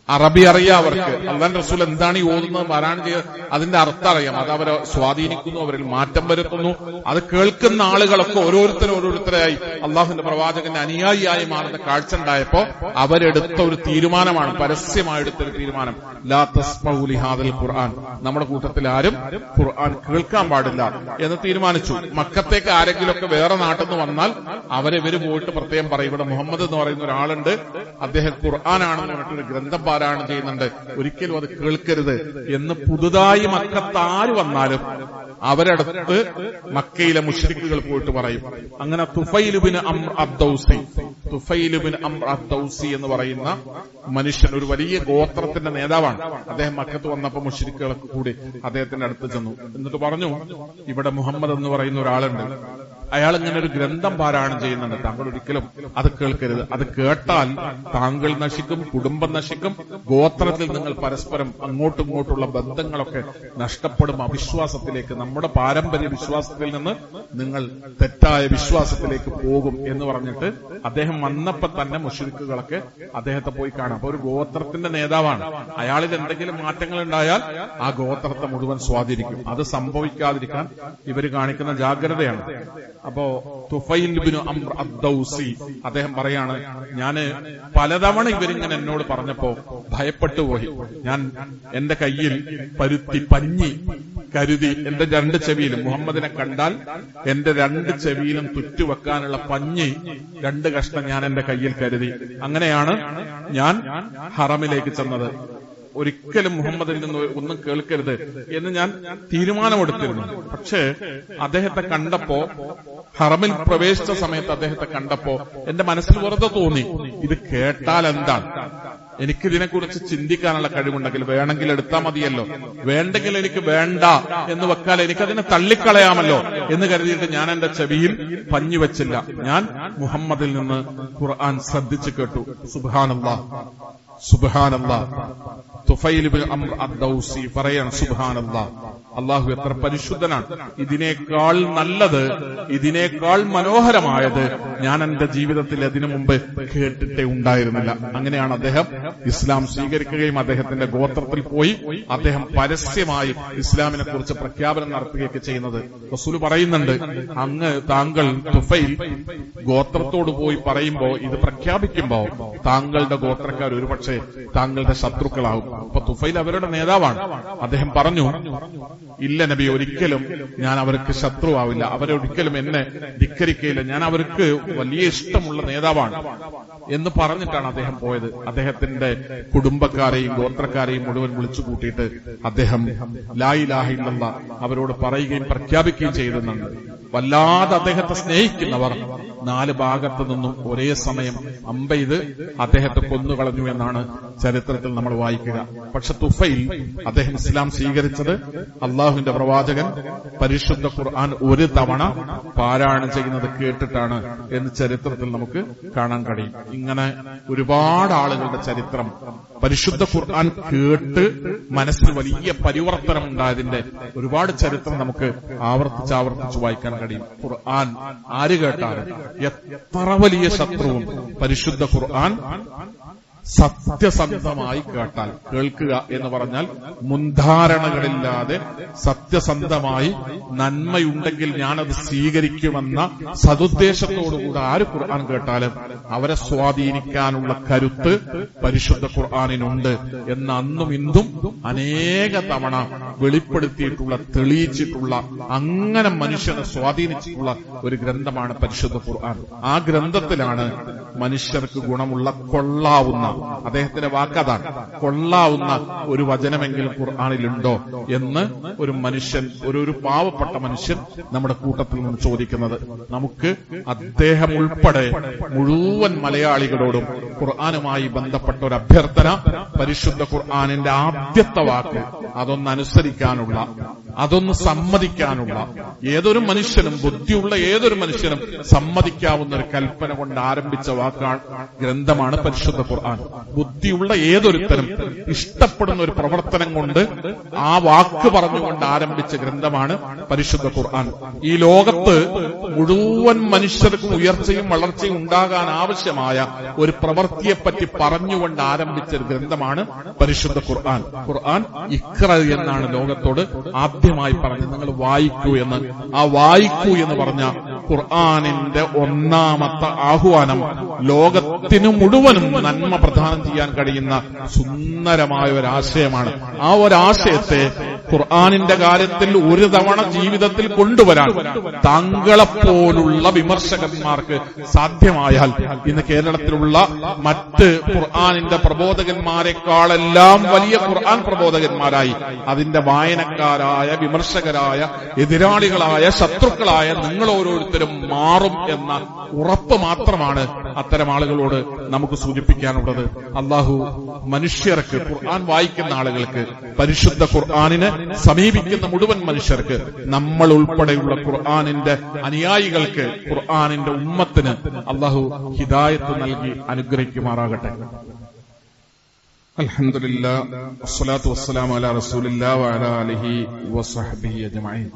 അറബി അറിയാം അവർക്ക്, അല്ലാഹുവിന്റെ റസൂൽ എന്താണ് ഈ ഓതുന്നത് പാരായണം ചെയ്യുക, അതിന്റെ അർത്ഥം അറിയാം. അത് അവരെ സ്വാധീനിക്കുന്നു, അവരിൽ മാറ്റം വരുത്തുന്നു. അത് കേൾക്കുന്ന ആളുകളൊക്കെ ഓരോരുത്തരായി അള്ളാഹുവിന്റെ പ്രവാചകന്റെ അനുയായിയായി മാറുന്ന കാഴ്ച ഉണ്ടായപ്പോ അവരെടുത്ത ഒരു തീരുമാനമാണ്, പരസ്യമായെടുത്തൊരു തീരുമാനം, ലാ തസ്മഉ ലിഹാദൽ ഖുർആൻ, നമ്മുടെ കൂട്ടത്തിൽ ആരും ഖുർആൻ കേൾക്കാൻ പാടില്ല എന്ന് തീരുമാനിച്ചു. മക്കത്തേക്ക് ആരെങ്കിലുമൊക്കെ വേറെ നാട്ടിൽ നിന്ന് വന്നാൽ അവരിവര് പോയിട്ട് പ്രത്യേകം പറയും, ഇവിടെ മുഹമ്മദ് എന്ന് പറയുന്ന ഒരാളുണ്ട്, അദ്ദേഹം ഖുർആനാണെന്ന് പറഞ്ഞിട്ടൊരു ഗ്രന്ഥം പാരായണം ചെയ്യുന്നുണ്ട്, ഒരിക്കലും അത് കേൾക്കരുത് എന്ന് പുതുതായി മക്കത്താര് വന്നാലും അവരടുത്ത് മക്കയിലെ മുശ്രിക്കുകൾ പോയിട്ട് പറയും. അങ്ങനെ തുഫൈൽ ഇബ്നു അംർ അദ്ദൗസി എന്ന് പറയുന്ന മനുഷ്യൻ ഒരു വലിയ ഗോത്രത്തിന്റെ നേതാവാണ്. അദ്ദേഹം മക്കത്ത് വന്നപ്പോ മുശ്രിക്കുകളൊക്കെ കൂടി അദ്ദേഹത്തിന്റെ അടുത്ത് ചെന്നു. എന്നിട്ട് പറഞ്ഞു, ഇവിടെ മുഹമ്മദ് എന്ന് പറയുന്ന ഒരാളുണ്ട്, അയാൾ ഇങ്ങനെ ഒരു ഗ്രന്ഥം പാരായണം ചെയ്യുന്നുണ്ട്, താങ്കൾ ഒരിക്കലും അത് കേൾക്കരുത്. അത് കേട്ടാൽ താങ്കൾ നശിക്കും, കുടുംബം നശിക്കും, ഗോത്രത്തിൽ നിങ്ങൾ പരസ്പരം അങ്ങോട്ടും ഇങ്ങോട്ടുള്ള ബന്ധങ്ങളൊക്കെ നഷ്ടപ്പെടും, അവിശ്വാസത്തിലേക്ക്, നമ്മുടെ പാരമ്പര്യ വിശ്വാസത്തിൽ നിന്ന് നിങ്ങൾ തെറ്റായ വിശ്വാസത്തിലേക്ക് പോകും എന്ന് പറഞ്ഞിട്ട് അദ്ദേഹം വന്നപ്പോ തന്നെ മുശ്രിക്കുകളൊക്കെ അദ്ദേഹത്തെ പോയി കാണാം. അപ്പൊ ഒരു ഗോത്രത്തിന്റെ നേതാവാണ്, അയാളിൽ എന്തെങ്കിലും മാറ്റങ്ങൾ ഉണ്ടായാൽ ആ ഗോത്രത്തെ മുഴുവൻ സ്വാധീനിക്കും. അത് സംഭവിക്കാതിരിക്കാൻ ഇവർ കാണിക്കുന്ന ജാഗ്രതയാണ്. അപ്പോ തുഫൈൽ ഇബ്നു അംർ അദ്ദൗസി അദ്ദേഹം പറയാണ്, ഞാന് പലതവണ ഇവരിങ്ങനെ എന്നോട് പറഞ്ഞപ്പോ ഭയപ്പെട്ടു പോയി. ഞാൻ എന്റെ കയ്യിൽ പരുത്തി പഞ്ഞി കരുതി എന്റെ 2 ചെവിയിലും മുഹമ്മദിനെ കണ്ടാൽ എന്റെ 2 ചെവിയിലും തുറ്റുവെക്കാനുള്ള പഞ്ഞി 2 കഷ്ണം ഞാൻ എന്റെ കയ്യിൽ കരുതി. അങ്ങനെയാണ് ഞാൻ ഹറമിലേക്ക് ചെന്നത്. ഒരിക്കലും മുഹമ്മദിൽ നിന്ന് ഒന്നും കേൾക്കരുത് എന്ന് ഞാൻ തീരുമാനമെടുത്തിരുന്നു. പക്ഷേ അദ്ദേഹത്തെ കണ്ടപ്പോ, ഹറമിൽ പ്രവേശിച്ച സമയത്ത് അദ്ദേഹത്തെ കണ്ടപ്പോ എന്റെ മനസ്സിൽ വെറുതെ തോന്നി, ഇത് കേട്ടാൽ എന്താണ്? എനിക്കിതിനെക്കുറിച്ച് ചിന്തിക്കാനുള്ള കഴിവുണ്ടെങ്കിൽ വേണമെങ്കിൽ എടുത്താൽ മതിയല്ലോ, വേണ്ടെങ്കിൽ എനിക്ക് വേണ്ട എന്ന് വെക്കാൽ എനിക്കതിനെ തള്ളിക്കളയാമല്ലോ എന്ന് കരുതിയിട്ട് ഞാൻ എന്റെ ചെവിയിൽ പഞ്ഞു വെച്ചില്ല. ഞാൻ മുഹമ്മദിൽ നിന്ന് ഖുർആൻ ശ്രദ്ധിച്ചു കേട്ടു. സുബ്ഹാനല്ലാഹ്, സുബ്ഹാനല്ലാഹ്. തുഫൈൽ ഇബ്നു അംർ അദ്ദൗസി പറയാണ്, സുബ്ഹാനല്ലാഹ്, അല്ലാഹു എത്ര പരിശുദ്ധനാണ്. ഇതിനേക്കാൾ നല്ലത്, ഇതിനേക്കാൾ മനോഹരമായത് ഞാൻ എന്റെ ജീവിതത്തിൽ അതിനു മുമ്പ് കേട്ടിട്ടേ ഉണ്ടായിരുന്നില്ല. അങ്ങനെയാണ് അദ്ദേഹം ഇസ്ലാം സ്വീകരിക്കുകയും അദ്ദേഹത്തിന്റെ ഗോത്രത്തിൽ പോയി അദ്ദേഹം പരസ്യമായി ഇസ്ലാമിനെ കുറിച്ച് പ്രഖ്യാപനം നടത്തുകയൊക്കെ ചെയ്യുന്നത്. റസൂൽ പറയുന്നുണ്ട്, താങ്കൾ തുഫൈൽ ഗോത്രത്തോട് പോയി പറയുമ്പോ, ഇത് പ്രഖ്യാപിക്കുമ്പോ താങ്കളുടെ ഗോത്രക്കാർ ഒരുപക്ഷെ താങ്കളുടെ ശത്രുക്കളാവും. അപ്പൊ തുഫൈൽ അവരുടെ നേതാവാണ്. അദ്ദേഹം പറഞ്ഞു, ഇല്ല നബി, ഒരിക്കലും ഞാൻ അവർക്ക് ശത്രുവാവില്ല, അവരൊരിക്കലും എന്നെ ധിക്കരിക്കയില്ല, ഞാൻ അവർക്ക് വലിയ ഇഷ്ടമുള്ള നേതാവാണ് എന്ന് പറഞ്ഞിട്ടാണ് അദ്ദേഹം പോയത്. അദ്ദേഹത്തിന്റെ കുടുംബക്കാരെയും ഗോത്രക്കാരെയും മുഴുവൻ വിളിച്ചു കൂട്ടിയിട്ട് അദ്ദേഹം ലാ ഇലാഹ ഇല്ലല്ലാഹ് അവരോട് പറയുകയും പ്രഖ്യാപിക്കുകയും ചെയ്തെന്നുണ്ട്. വല്ലാതെ അദ്ദേഹത്തെ സ്നേഹിക്കുന്നവർ 4 ഭാഗത്തു നിന്നും ഒരേ സമയം അമ്പെയ്ത് അദ്ദേഹത്തെ കൊന്നുകളഞ്ഞു എന്നാണ് ചരിത്രത്തിൽ നമ്മൾ വായിക്കുക. പക്ഷെ തുഫൈൽ അദ്ദേഹം ഇസ്ലാം സ്വീകരിച്ചത് അള്ളാഹുവിന്റെ പ്രവാചകൻ പരിശുദ്ധ ഖുർആൻ 1 തവണ പാരായണം ചെയ്യുന്നത് കേട്ടിട്ടാണ് എന്ന് ചരിത്രത്തിൽ നമുക്ക് കാണാൻ കഴിയും. ഇങ്ങനെ ഒരുപാട് ആളുകളുടെ ചരിത്രം പരിശുദ്ധ ഖുർആൻ കേട്ട് മനസ്സിൽ വലിയ പരിവർത്തനം ഉണ്ടായതിന്റെ ഒരുപാട് ചരിത്രം നമുക്ക് ആവർത്തിച്ച് വായിക്കാൻ കഴിയും. ഖുർആൻ ആര് കേട്ടാലും എത്ര വലിയ ശത്രുവും പരിശുദ്ധ ഖുർആൻ സത്യസന്ധമായി കേട്ടാൽ, കേൾക്കുക എന്ന് പറഞ്ഞാൽ മുൻധാരണകളില്ലാതെ സത്യസന്ധമായി നന്മയുണ്ടെങ്കിൽ ഞാനത് സ്വീകരിക്കുമെന്ന സതുദ്ദേശത്തോടുകൂടെ ആര് ഖുർആൻ കേട്ടാലും അവരെ സ്വാധീനിക്കാനുള്ള കരുത്ത് പരിശുദ്ധ ഖുർആനിനുണ്ട് എന്ന് അന്നും ഇന്നും അനേക തവണ വെളിപ്പെടുത്തിയിട്ടുള്ള, തെളിയിച്ചിട്ടുള്ള, അങ്ങനെ മനുഷ്യനെ സ്വാധീനിച്ചിട്ടുള്ള ഒരു ഗ്രന്ഥമാണ് പരിശുദ്ധ ഖുർആൻ. ആ ഗ്രന്ഥത്തിലാണ് മനുഷ്യർക്ക് ഗുണമുള്ള, കൊള്ളാവുന്ന, അദ്ദേഹത്തിന്റെ വാക്കതാണ്, കൊള്ളാവുന്ന ഒരു വചനമെങ്കിലും ഖുർആനിലുണ്ടോ എന്ന് ഒരു മനുഷ്യൻ, ഒരു പാവപ്പെട്ട മനുഷ്യൻ നമ്മുടെ കൂട്ടത്തിൽ നിന്ന് ചോദിക്കുന്നത്. നമുക്ക് അദ്ദേഹം ഉൾപ്പെടെ മുഴുവൻ മലയാളികളോടും ഖുർആനുമായി ബന്ധപ്പെട്ട ഒരു അഭ്യർത്ഥന, പരിശുദ്ധ ഖുർആനിന്റെ ആദ്യത്തെ വാക്ക് അതൊന്നനുസരിക്കാനുള്ള, അതൊന്ന് സമ്മതിക്കാനുള്ള, ഏതൊരു മനുഷ്യനും, ബുദ്ധിയുള്ള ഏതൊരു മനുഷ്യനും സമ്മതിക്കാവുന്ന ഒരു കൽപ്പന കൊണ്ട് ആരംഭിച്ച വാക്കാണ്, ഗ്രന്ഥമാണ് പരിശുദ്ധ ഖുർആൻ. ബുദ്ധിയുള്ള ഏതൊരുത്തരും ഇഷ്ടപ്പെടുന്ന ഒരു പ്രവർത്തനം കൊണ്ട് ആ വാക്ക് പറഞ്ഞുകൊണ്ട് ആരംഭിച്ച ഗ്രന്ഥമാണ് പരിശുദ്ധ ഖുർആൻ. ഈ ലോകത്ത് മുഴുവൻ മനുഷ്യർക്കും ഉയർച്ചയും വളർച്ചയും ഉണ്ടാകാൻ ആവശ്യമായ ഒരു പ്രവൃത്തിയെപ്പറ്റി പറഞ്ഞുകൊണ്ട് ആരംഭിച്ച ഒരു ഗ്രന്ഥമാണ് പരിശുദ്ധ ഖുർആൻ. ഖുർആൻ ഇഖ്റ എന്നാണ് ലോകത്തോട് ആദ്യമായി പറഞ്ഞത്, നിങ്ങൾ വായിക്കൂ എന്ന്. ആ വായിക്കൂ എന്ന് പറഞ്ഞ ഖുർആനിന്റെ ഒന്നാമത്തെ ആഹ്വാനം ലോകത്തിനു മുഴുവനും നന്മ പ്രദാനം ചെയ്യാൻ കഴിയുന്ന സുന്ദരമായ ഒരാശയമാണ്. ആ ഒരാശയത്തെ ഖുർആനിന്റെ കാര്യത്തിൽ ഒരു തവണ ജീവിതത്തിൽ കൊണ്ടുവരാൻ താങ്കളെപ്പോലുള്ള വിമർശകന്മാർക്ക് സാധ്യമായാൽ ഇന്ന് കേരളത്തിലുള്ള മറ്റ് ഖുർആനിന്റെ പ്രബോധകന്മാരെക്കാളെല്ലാം വലിയ ഖുർആൻ പ്രബോധകന്മാരായി അതിന്റെ വായനക്കാരായ, വിമർശകരായ, എതിരാളികളായ, ശത്രുക്കളായ നിങ്ങൾ ഓരോരുത്തരും മാറും എന്ന ഉറപ്പ് മാത്രമാണ് അത്തരം ആളുകളോട് നമുക്ക് സൂചിപ്പിക്കാനുള്ളത്. അള്ളാഹു മനുഷ്യർക്ക്, ഖുർആൻ വായിക്കുന്ന ആളുകൾക്ക്, പരിശുദ്ധ ഖുർആനിനെ സമീപിക്കുന്ന മുഴുവൻ മനുഷ്യർക്ക്, നമ്മൾ ഉൾപ്പെടെയുള്ള ഖുർആനിന്റെ അനുയായികൾക്ക്, ഖുർആനിന്റെ ഉമ്മത്തിന് അള്ളാഹു ഹിദായത്ത് നൽകി അനുഗ്രഹിക്കുമാറാകട്ടെ. അൽഹംദുലില്ലാഹ് വസ്സലാത്തു വസ്സലാമു അലാ റസൂലില്ലാഹി വഅലാ ആലിഹി വസഹ്ബിഹി അജ്മഈൻ.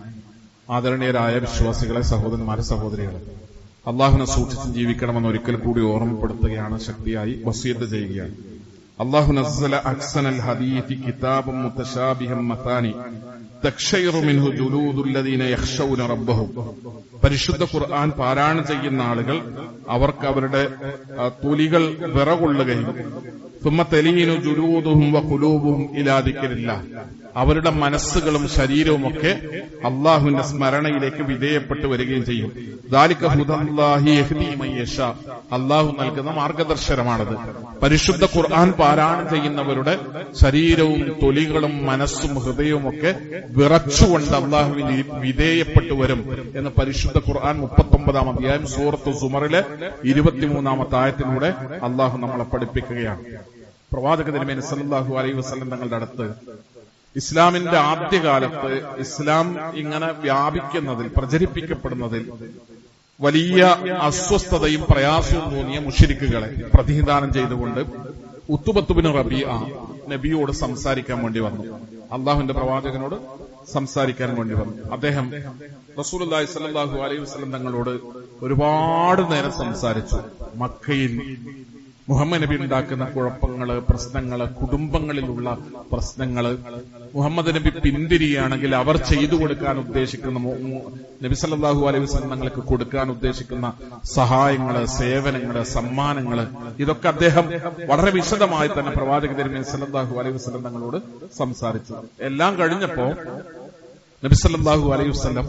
ആദരണീയരായ വിശ്വാസികളെ, സഹോദരന്മാരെ, സഹോദരികളെ, അള്ളാഹുവിനെ സൂക്ഷിച്ച് ജീവിക്കണമെന്ന് ഒരിക്കൽ കൂടി ഓർമ്മപ്പെടുത്തുകയാണ്, ശക്തിയായി വസിയത്ത് ചെയ്യുകയാണ്. അല്ലാഹു നസ്സല അഹ്സനൽ ഹദീഥി കിതാബൻ മുതശാബിഹൻ മഥാനി തഖ്ശൈറു മിൻഹു ജുലൂദുല്ലദീന യഖ്ശൗന റബ്ബഹും. പരിശുദ്ധ ഖുർആൻ പാരായണം ചെയ്യുന്ന ആളുകൾ അവർക്ക് അവരുടെ തൊലികൾ വിറകൊള്ളുകയും സുമ്മ തലീനു ജുലൂദുഹും വഖുലൂബുഹും ഇലാ ദിക്രില്ലാഹ്, അവരുടെ മനസ്സുകളും ശരീരവും ഒക്കെ അള്ളാഹുവിന്റെ സ്മരണയിലേക്ക് വിധേയപ്പെട്ടു വരികയും ചെയ്യും. ദാലിക ഹുദല്ലാഹി യഹ്ദീ മൻ യശാ, അള്ളാഹു നൽകുന്ന മാർഗദർശനമാണത്. പരിശുദ്ധ ഖുർആൻ പാരായണം ചെയ്യുന്നവരുടെ ശരീരവും തൊലികളും മനസ്സും ഹൃദയവും ഒക്കെ വിറച്ചുകൊണ്ട് അള്ളാഹുവിന് വിധേയപ്പെട്ടു വരും എന്ന് പരിശുദ്ധ ഖുർആൻ 39-ാം അധ്യായം സൂറത്ത് സുമറിലെ 23-ാമത്തെ ആയത്തിലൂടെ അള്ളാഹു നമ്മളെ പഠിപ്പിക്കുകയാണ്. പ്രവാചക തിരുമേനി സല്ലല്ലാഹു അലൈഹി വസല്ലം തങ്ങളുടെ അടുത്ത് ഇസ്ലാമിന്റെ ആദ്യകാലത്ത് ഇസ്ലാം ഇങ്ങനെ വ്യാപിക്കുന്നതിൽ, പ്രചരിപ്പിക്കപ്പെടുന്നതിൽ വലിയ അസ്വസ്ഥതയും പ്രയാസവും തോന്നിയ മുശ്രിക്കുകളെ പ്രതിനിധാനം ചെയ്തുകൊണ്ട് ഉത്ബത്ത് ബിൻ റബീഅ നബിയോട് സംസാരിക്കാൻ വേണ്ടി വന്നു. അള്ളാഹുവിന്റെ പ്രവാചകനോട് സംസാരിക്കാൻ വേണ്ടി വന്നു. അദ്ദേഹം റസൂലുള്ളാഹി സ്വല്ലല്ലാഹു അലൈഹി വസല്ലം തങ്ങളോട് ഒരുപാട് നേരം സംസാരിച്ചു. മക്കയിൽ മുഹമ്മദ് നബി ഉണ്ടാക്കുന്ന കുഴപ്പങ്ങള്, പ്രശ്നങ്ങള്, കുടുംബങ്ങളിലുള്ള പ്രശ്നങ്ങള്, മുഹമ്മദ് നബി പിന്തിരിയുകയാണെങ്കിൽ അവർ ചെയ്തു കൊടുക്കാൻ ഉദ്ദേശിക്കുന്ന, നബി സല്ലല്ലാഹു അലൈഹി വസല്ലം തങ്ങൾക്ക് കൊടുക്കാൻ ഉദ്ദേശിക്കുന്ന സഹായങ്ങള്, സേവനങ്ങള്, സമ്മാനങ്ങള്, ഇതൊക്കെ അദ്ദേഹം വളരെ വിശദമായി തന്നെ പ്രവാചക തിരുമേനി സല്ലല്ലാഹു അലൈഹി വസല്ലം തങ്ങളോട് സംസാരിച്ചു. എല്ലാം കഴിഞ്ഞപ്പോ നബി സല്ലല്ലാഹു അലൈഹി വസല്ലം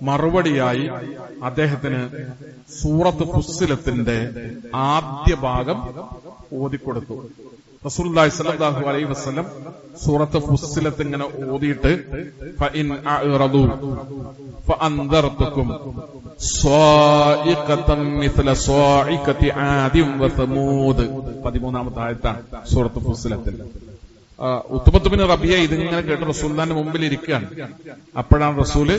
മറുപടിയായി അദ്ദേഹത്തിന് സൂറത്ത് ഫുസ്സിലത്തിന്റെ ആദ്യ ഭാഗം ഓതിക്കൊടുത്തു. റസൂലുള്ളാഹി സ്വല്ലല്ലാഹു അലൈഹി വസല്ലം സൂറത്ത് ഫുസ്സിലത്ത് ഇങ്ങനെ ഓതിയിട്ട് ഫഇൻ അഅറദു ഫഅൻദർതുകും സ്വാഇഖതൻ മിസ്ല സ്വാഇഖതി ആദിം വസമൂദ് 13-ാമത്തെ ആയത്താണ് സൂറത്ത് ഫുസ്സിലത്തിൽ. ഉത്ബത്ത് ബിൻ റബീഅ ഇതിങ്ങനെ കേട്ട് റസൂലുള്ളാഹിന്റെ മുമ്പിൽ ഇരിക്കുകയാണ്. അപ്പോഴാണ് റസൂല്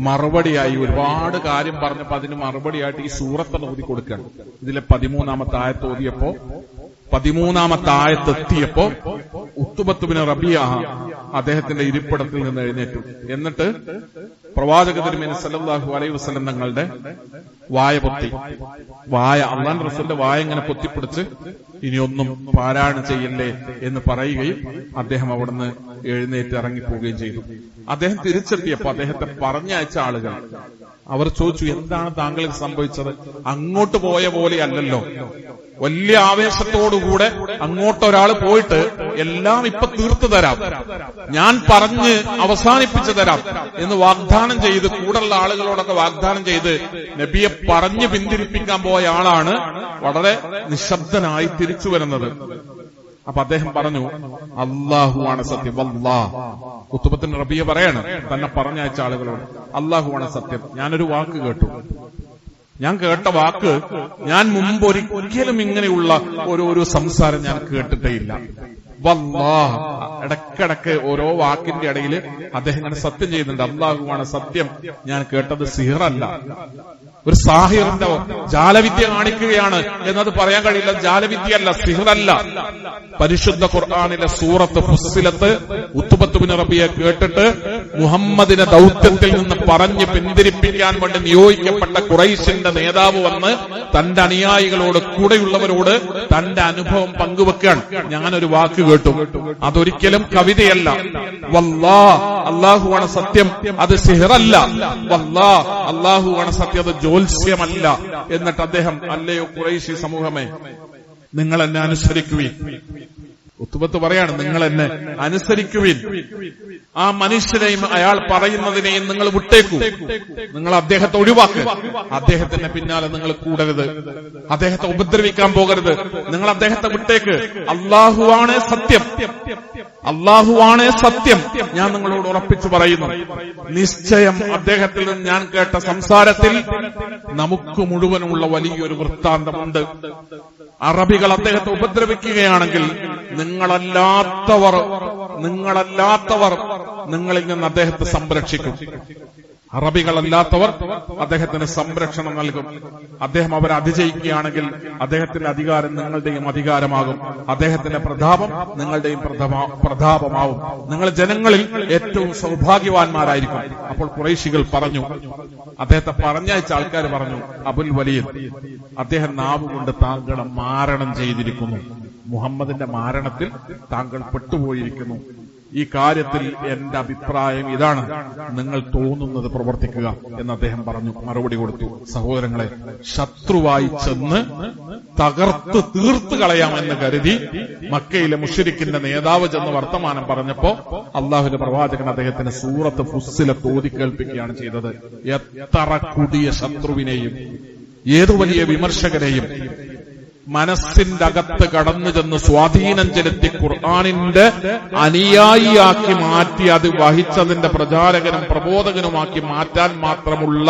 മറുപടിയായി ഒരുപാട് കാര്യം പറഞ്ഞപ്പോ അതിന് മറുപടിയായിട്ട് ഈ സൂറത്ത് ഓതി കൊടുക്കുകയാണ്. ഇതിലെ 13-ാമത്തെ ആയത്ത് ഓതിയപ്പോ 13-ാമത്തെ ആയത്ത് എത്തിയപ്പോ ഉത്ബത്ത് ബിൻ റബീഅ അദ്ദേഹത്തിന്റെ ഇരിപ്പിടത്തിൽ നിന്ന് എഴുന്നേറ്റു. എന്നിട്ട് പ്രവാചക തിരുമേനി സല്ലല്ലാഹു അലൈഹി വസല്ലം തങ്ങളുടെ വായ പൊത്തി, അല്ലാഹുവിന്റെ റസൂലിന്റെ വായ ഇങ്ങനെ പൊത്തിപ്പിടിച്ച് ഇനിയൊന്നും പാരായണം ചെയ്യല്ലേ എന്ന് പറയുകയും അദ്ദേഹം അവിടുന്ന് എഴുന്നേറ്റ് ഇറങ്ങിപ്പോവുകയും ചെയ്തു. അദ്ദേഹം തിരിച്ചെത്തിയപ്പോ അദ്ദേഹത്തെ പറഞ്ഞയച്ച ആളുകൾ അവർ ചോദിച്ചു, എന്താണ് താങ്കൾക്ക് സംഭവിച്ചത്? അങ്ങോട്ട് പോയ പോലെ അല്ലല്ലോ. വലിയ ആവേശത്തോടുകൂടെ അങ്ങോട്ടൊരാൾ പോയിട്ട് എല്ലാം ഇപ്പൊ തീർത്തു തരാം, ഞാൻ പറഞ്ഞ് അവസാനിപ്പിച്ചു തരാം എന്ന് വാഗ്ദാനം ചെയ്ത്, കൂടെയുള്ള ആളുകളോടൊക്കെ വാഗ്ദാനം ചെയ്ത് നബിയെ പറഞ്ഞ് പിന്തിരിപ്പിക്കാൻ പോയ ആളാണ് വളരെ നിശബ്ദനായി തിരിച്ചു വരുന്നത്. അപ്പൊ അദ്ദേഹം പറഞ്ഞു, അല്ലാഹുവാണ് സത്യം. വല്ലാഹ്, ഉത്ബത്ത് ബിൻ റബീഅ പറയാണ് തന്നെ പറഞ്ഞയച്ച ആളുകളോട്, അല്ലാഹുവാണ് സത്യം. ഞാനൊരു വാക്ക് കേട്ടു. ഞാൻ കേട്ട വാക്ക് ഞാൻ മുമ്പ് ഒരിക്കലും ഇങ്ങനെയുള്ള ഒരു സംസാരം ഞാൻ കേട്ടിട്ടേയില്ല. വല്ലാഹ്, ഇടക്കിടക്ക് ഓരോ വാക്കിന്റെ ഇടയിൽ അദ്ദേഹം ഇങ്ങനെ സത്യം ചെയ്യുന്നുണ്ട്. അല്ലാഹുവാണ് സത്യം, ഞാൻ കേട്ടത് സിഹറല്ല, ഒരു സാഹിറിന്റെ ജാലവിദ്യ കാണിക്കുകയാണ് എന്നത് പറയാൻ കഴിയില്ല. ജാലവിദ്യയല്ല, സിഹറല്ല. പരിശുദ്ധ ഖുർആനിലെ സൂറത്ത് ഫുസ്സിലത്ത് ഉത്ബത്ത് ബിൻ റബീഅ കേട്ടിട്ട് മുഹമ്മദിനെ ദൗത്യത്തിൽ നിന്ന് പറഞ്ഞ് പിന്തിരിപ്പിക്കാൻ വേണ്ടി നിയോഗിക്കപ്പെട്ട ഖുറൈശിന്റെ നേതാവ് വന്ന് തന്റെ അനുയായികളോട്, കൂടെയുള്ളവരോട് തന്റെ അനുഭവം പങ്കുവെക്കാൻ, ഞാനൊരു വാക്ക് കേട്ടു, അതൊരിക്കലും കവിതയല്ല. വല്ലാഹ്, അല്ലാഹുവാണ് സത്യം, അത് സിഹറല്ല. വല്ലാഹ്, അല്ലാഹുവാണ് സത്യം, അത് ജ്യോത്സ്യമല്ല. എന്നിട്ട് അദ്ദേഹം, അല്ലയോ ഖുറൈശി സമൂഹമേ, നിങ്ങൾ എന്നെ അനുസരിക്കുവിൻ. ഉത്ബത്ത് പറയാണ്, നിങ്ങൾ എന്നെ അനുസരിക്കുവിൻ. ആ മനുഷ്യനെയും അയാൾ പറയുന്നതിനെയും നിങ്ങൾ വിട്ടേക്കൂ, നിങ്ങൾ അദ്ദേഹത്തെ ഒഴിവാക്കുക, അദ്ദേഹത്തിന്റെ പിന്നാലെ നിങ്ങൾ കൂടരുത്, അദ്ദേഹത്തെ ഉപദ്രവിക്കാൻ പോകരുത്, നിങ്ങൾ അദ്ദേഹത്തെ വിട്ടേക്ക്. അല്ലാഹുവാണ് സത്യം, അല്ലാഹുവാണ് സത്യം, ഞാൻ നിങ്ങളോട് ഉറപ്പിച്ചു പറയുന്നു. നിശ്ചയം അദ്ദേഹത്തിൽ നിന്ന് ഞാൻ കേട്ട സംസാരത്തിൽ നമുക്ക് മുഴുവനുള്ള വലിയൊരു വൃത്താന്തമുണ്ട്. അറബികൾ അദ്ദേഹത്തെ ഉപദ്രവിക്കുകയാണെങ്കിൽ നിങ്ങളല്ലാത്തവർ നിങ്ങളിൽ നിന്ന് അദ്ദേഹത്തെ സംരക്ഷിക്കും. അറബികളല്ലാത്തവർ അദ്ദേഹത്തിന് സംരക്ഷണം നൽകും. അദ്ദേഹം അവരെ അതിജയിക്കുകയാണെങ്കിൽ അദ്ദേഹത്തിന്റെ അധികാരം നിങ്ങളുടെയും അധികാരമാകും, അദ്ദേഹത്തിന്റെ പ്രതാപം നിങ്ങളുടെയും പ്രതാപമാവും, നിങ്ങൾ ജനങ്ങളിൽ ഏറ്റവും സൗഭാഗ്യവാന്മാരായിരിക്കും. അപ്പോൾ ഖുറൈശികൾ പറഞ്ഞു, അദ്ദേഹത്തെ പറഞ്ഞയച്ച ആൾക്കാർ പറഞ്ഞു, അബുൽ വലീദ്, അദ്ദേഹം നാവുകൊണ്ട് താങ്കളെ മാരണം ചെയ്തിരിക്കുന്നു, മുഹമ്മദിന്റെ മാരണത്തിൽ താങ്കൾ പെട്ടുപോയിരിക്കുന്നു ഈ കാര്യത്തിൽ എന്റെ അഭിപ്രായം ഇതാണ്, നിങ്ങൾ തോന്നുന്നത് പ്രവർത്തിക്കുക എന്ന് അദ്ദേഹം പറഞ്ഞു, മറുപടി കൊടുത്തു. സഹോദരങ്ങളെ, ശത്രുവായി ചെന്ന് തകർത്ത് തീർത്ത് കളയാമെന്ന് കരുതി മക്കയിലെ മുശ്രിക്കിന്റെ നേതാവ് ചെന്ന് വർത്തമാനം പറഞ്ഞപ്പോ അള്ളാഹുവിന്റെ പ്രവാചകൻ അദ്ദേഹത്തിന് സൂറത്ത് ഫുസ്സിലത്ത് ഓതി കേൾപ്പിക്കുകയാണ് ചെയ്തത്. എത്ര കൊടിയ ശത്രുവിനെയും ഏതു വലിയ വിമർശകരെയും മനസ്സിന്റെ അകത്ത് കടന്നു ചെന്ന് സ്വാധീനം ചെലുത്തി ഖുർആനിന്റെ അനുയായിയാക്കി മാറ്റി അത് വഹിച്ചതിന്റെ പ്രചാരകനും പ്രബോധകനുമാക്കി മാറ്റാൻ മാത്രമുള്ള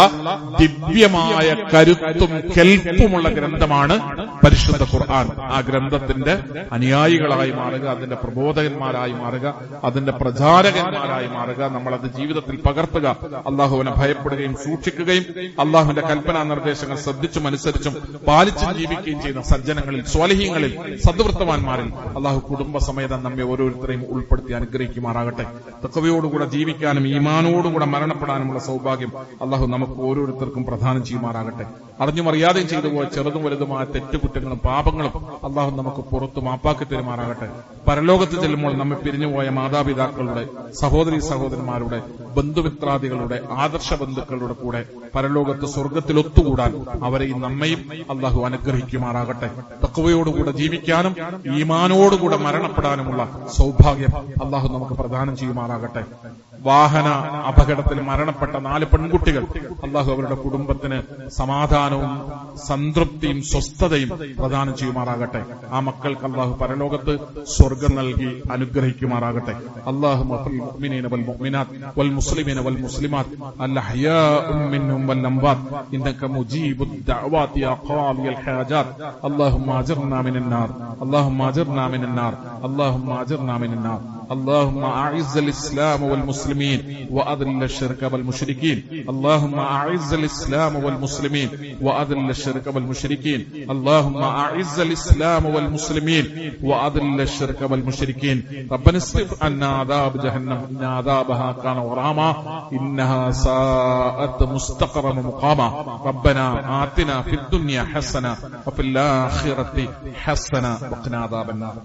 ദിവ്യമായ കരുത്തും കെൽപ്പുമുള്ള ഗ്രന്ഥമാണ് പരിശുദ്ധ ഖുർആൻ. ആ ഗ്രന്ഥത്തിന്റെ അനുയായികളായി മാറുക, അതിന്റെ പ്രബോധകന്മാരായി മാറുക, അതിന്റെ പ്രചാരകന്മാരായി മാറുക, നമ്മളത് ജീവിതത്തിൽ പകർത്തുക, അള്ളാഹുവിനെ ഭയപ്പെടുകയും സൂക്ഷിക്കുകയും അള്ളാഹുവിന്റെ കൽപ്പനാ നിർദ്ദേശങ്ങൾ ശ്രദ്ധിച്ചും അനുസരിച്ചും പാലിച്ചും ജീവിക്കുകയും ചെയ്യുന്ന ജനങ്ങളിൽ, സ്വാലിഹീങ്ങളിൽ, സദ്വൃത്തവാന്മാരിൽ അള്ളാഹു കുടുംബസമേതം നമ്മെ ഓരോരുത്തരെയും ഉൾപ്പെടുത്തി അനുഗ്രഹിക്കുമാറാകട്ടെ. തഖ്വയോടുകൂടെ ജീവിക്കാനും ഈമാനോടുകൂടെ മരണപ്പെടാനുമുള്ള സൗഭാഗ്യം അള്ളാഹു നമുക്ക് ഓരോരുത്തർക്കും പ്രദാനം ചെയ്യുമാറാകട്ടെ. അറിഞ്ഞും അറിയാതെയും ചെയ്തു പോയ ചെറുതും വലുതുമായ തെറ്റുകുറ്റങ്ങളും പാപങ്ങളും അള്ളാഹു നമുക്ക് പുറത്തു മാപ്പാക്കി തരുമാറാകട്ടെ. പരലോകത്ത് ചെല്ലുമ്പോൾ നമ്മെ പിരിഞ്ഞുപോയ മാതാപിതാക്കളുടെ, സഹോദരീ സഹോദരന്മാരുടെ, ബന്ധുമിത്രാദികളുടെ, ആദർശ ബന്ധുക്കളുടെ കൂടെ പരലോകത്ത് സ്വർഗത്തിൽ ഒത്തുകൂടാൻ അവരെയും നമ്മയും അള്ളാഹു അനുഗ്രഹിക്കുമാറാകട്ടെ. തഖ്വയോടുകൂടെ ജീവിക്കാനും ഈമാനോടുകൂടെ മരണപ്പെടാനുമുള്ള സൗഭാഗ്യം അള്ളാഹു നമുക്ക് പ്രദാനം ചെയ്യുമാറാകട്ടെ. വാഹന അപകടത്തിൽ മരണപ്പെട്ട 4 പെൺകുട്ടികൾ അള്ളാഹു അവരുടെ കുടുംബത്തിന് സമാധാനവും സംതൃപ്തിയും സ്വസ്ഥതയും പ്രദാനം ചെയ്യുമാറാകട്ടെ. ആ മക്കൾക്ക് അള്ളാഹു പരലോകത്ത് സ്വർഗം നൽകി അനുഗ്രഹിക്കുമാറാകട്ടെ. അല്ലാഹുമ്മ ഫിൽ മുഅ്മിനീന വൽ മുഅ്മിനാത്ത് വൽ മുസ്ലിമീന വൽ മുസ്ലിമാത്ത് അൽഹയാഉ മിൻഹും വൽ അംവാത്ത് ഇന്നക മുജീബുദ് ദഅവാതി യാ ഖാദിയൽ ഹാജാത്ത് اللهم اجرنا من النار اللهم اجرنا من النار اللهم اجرنا من النار اللهم اعز الاسلام والمسلمين واذل الشرك والمشركين اللهم اعز الاسلام والمسلمين واذل الشرك والمشركين اللهم اعز الاسلام والمسلمين واذل الشرك والمشركين ربنا اصرف عنا عذاب جهنم ان عذابها كان غراما انها ساءت مستقرا ومقاما ربنا آتنا في الدنيا حسنة وفي الآخرة حسنة وقنا عذاب النار.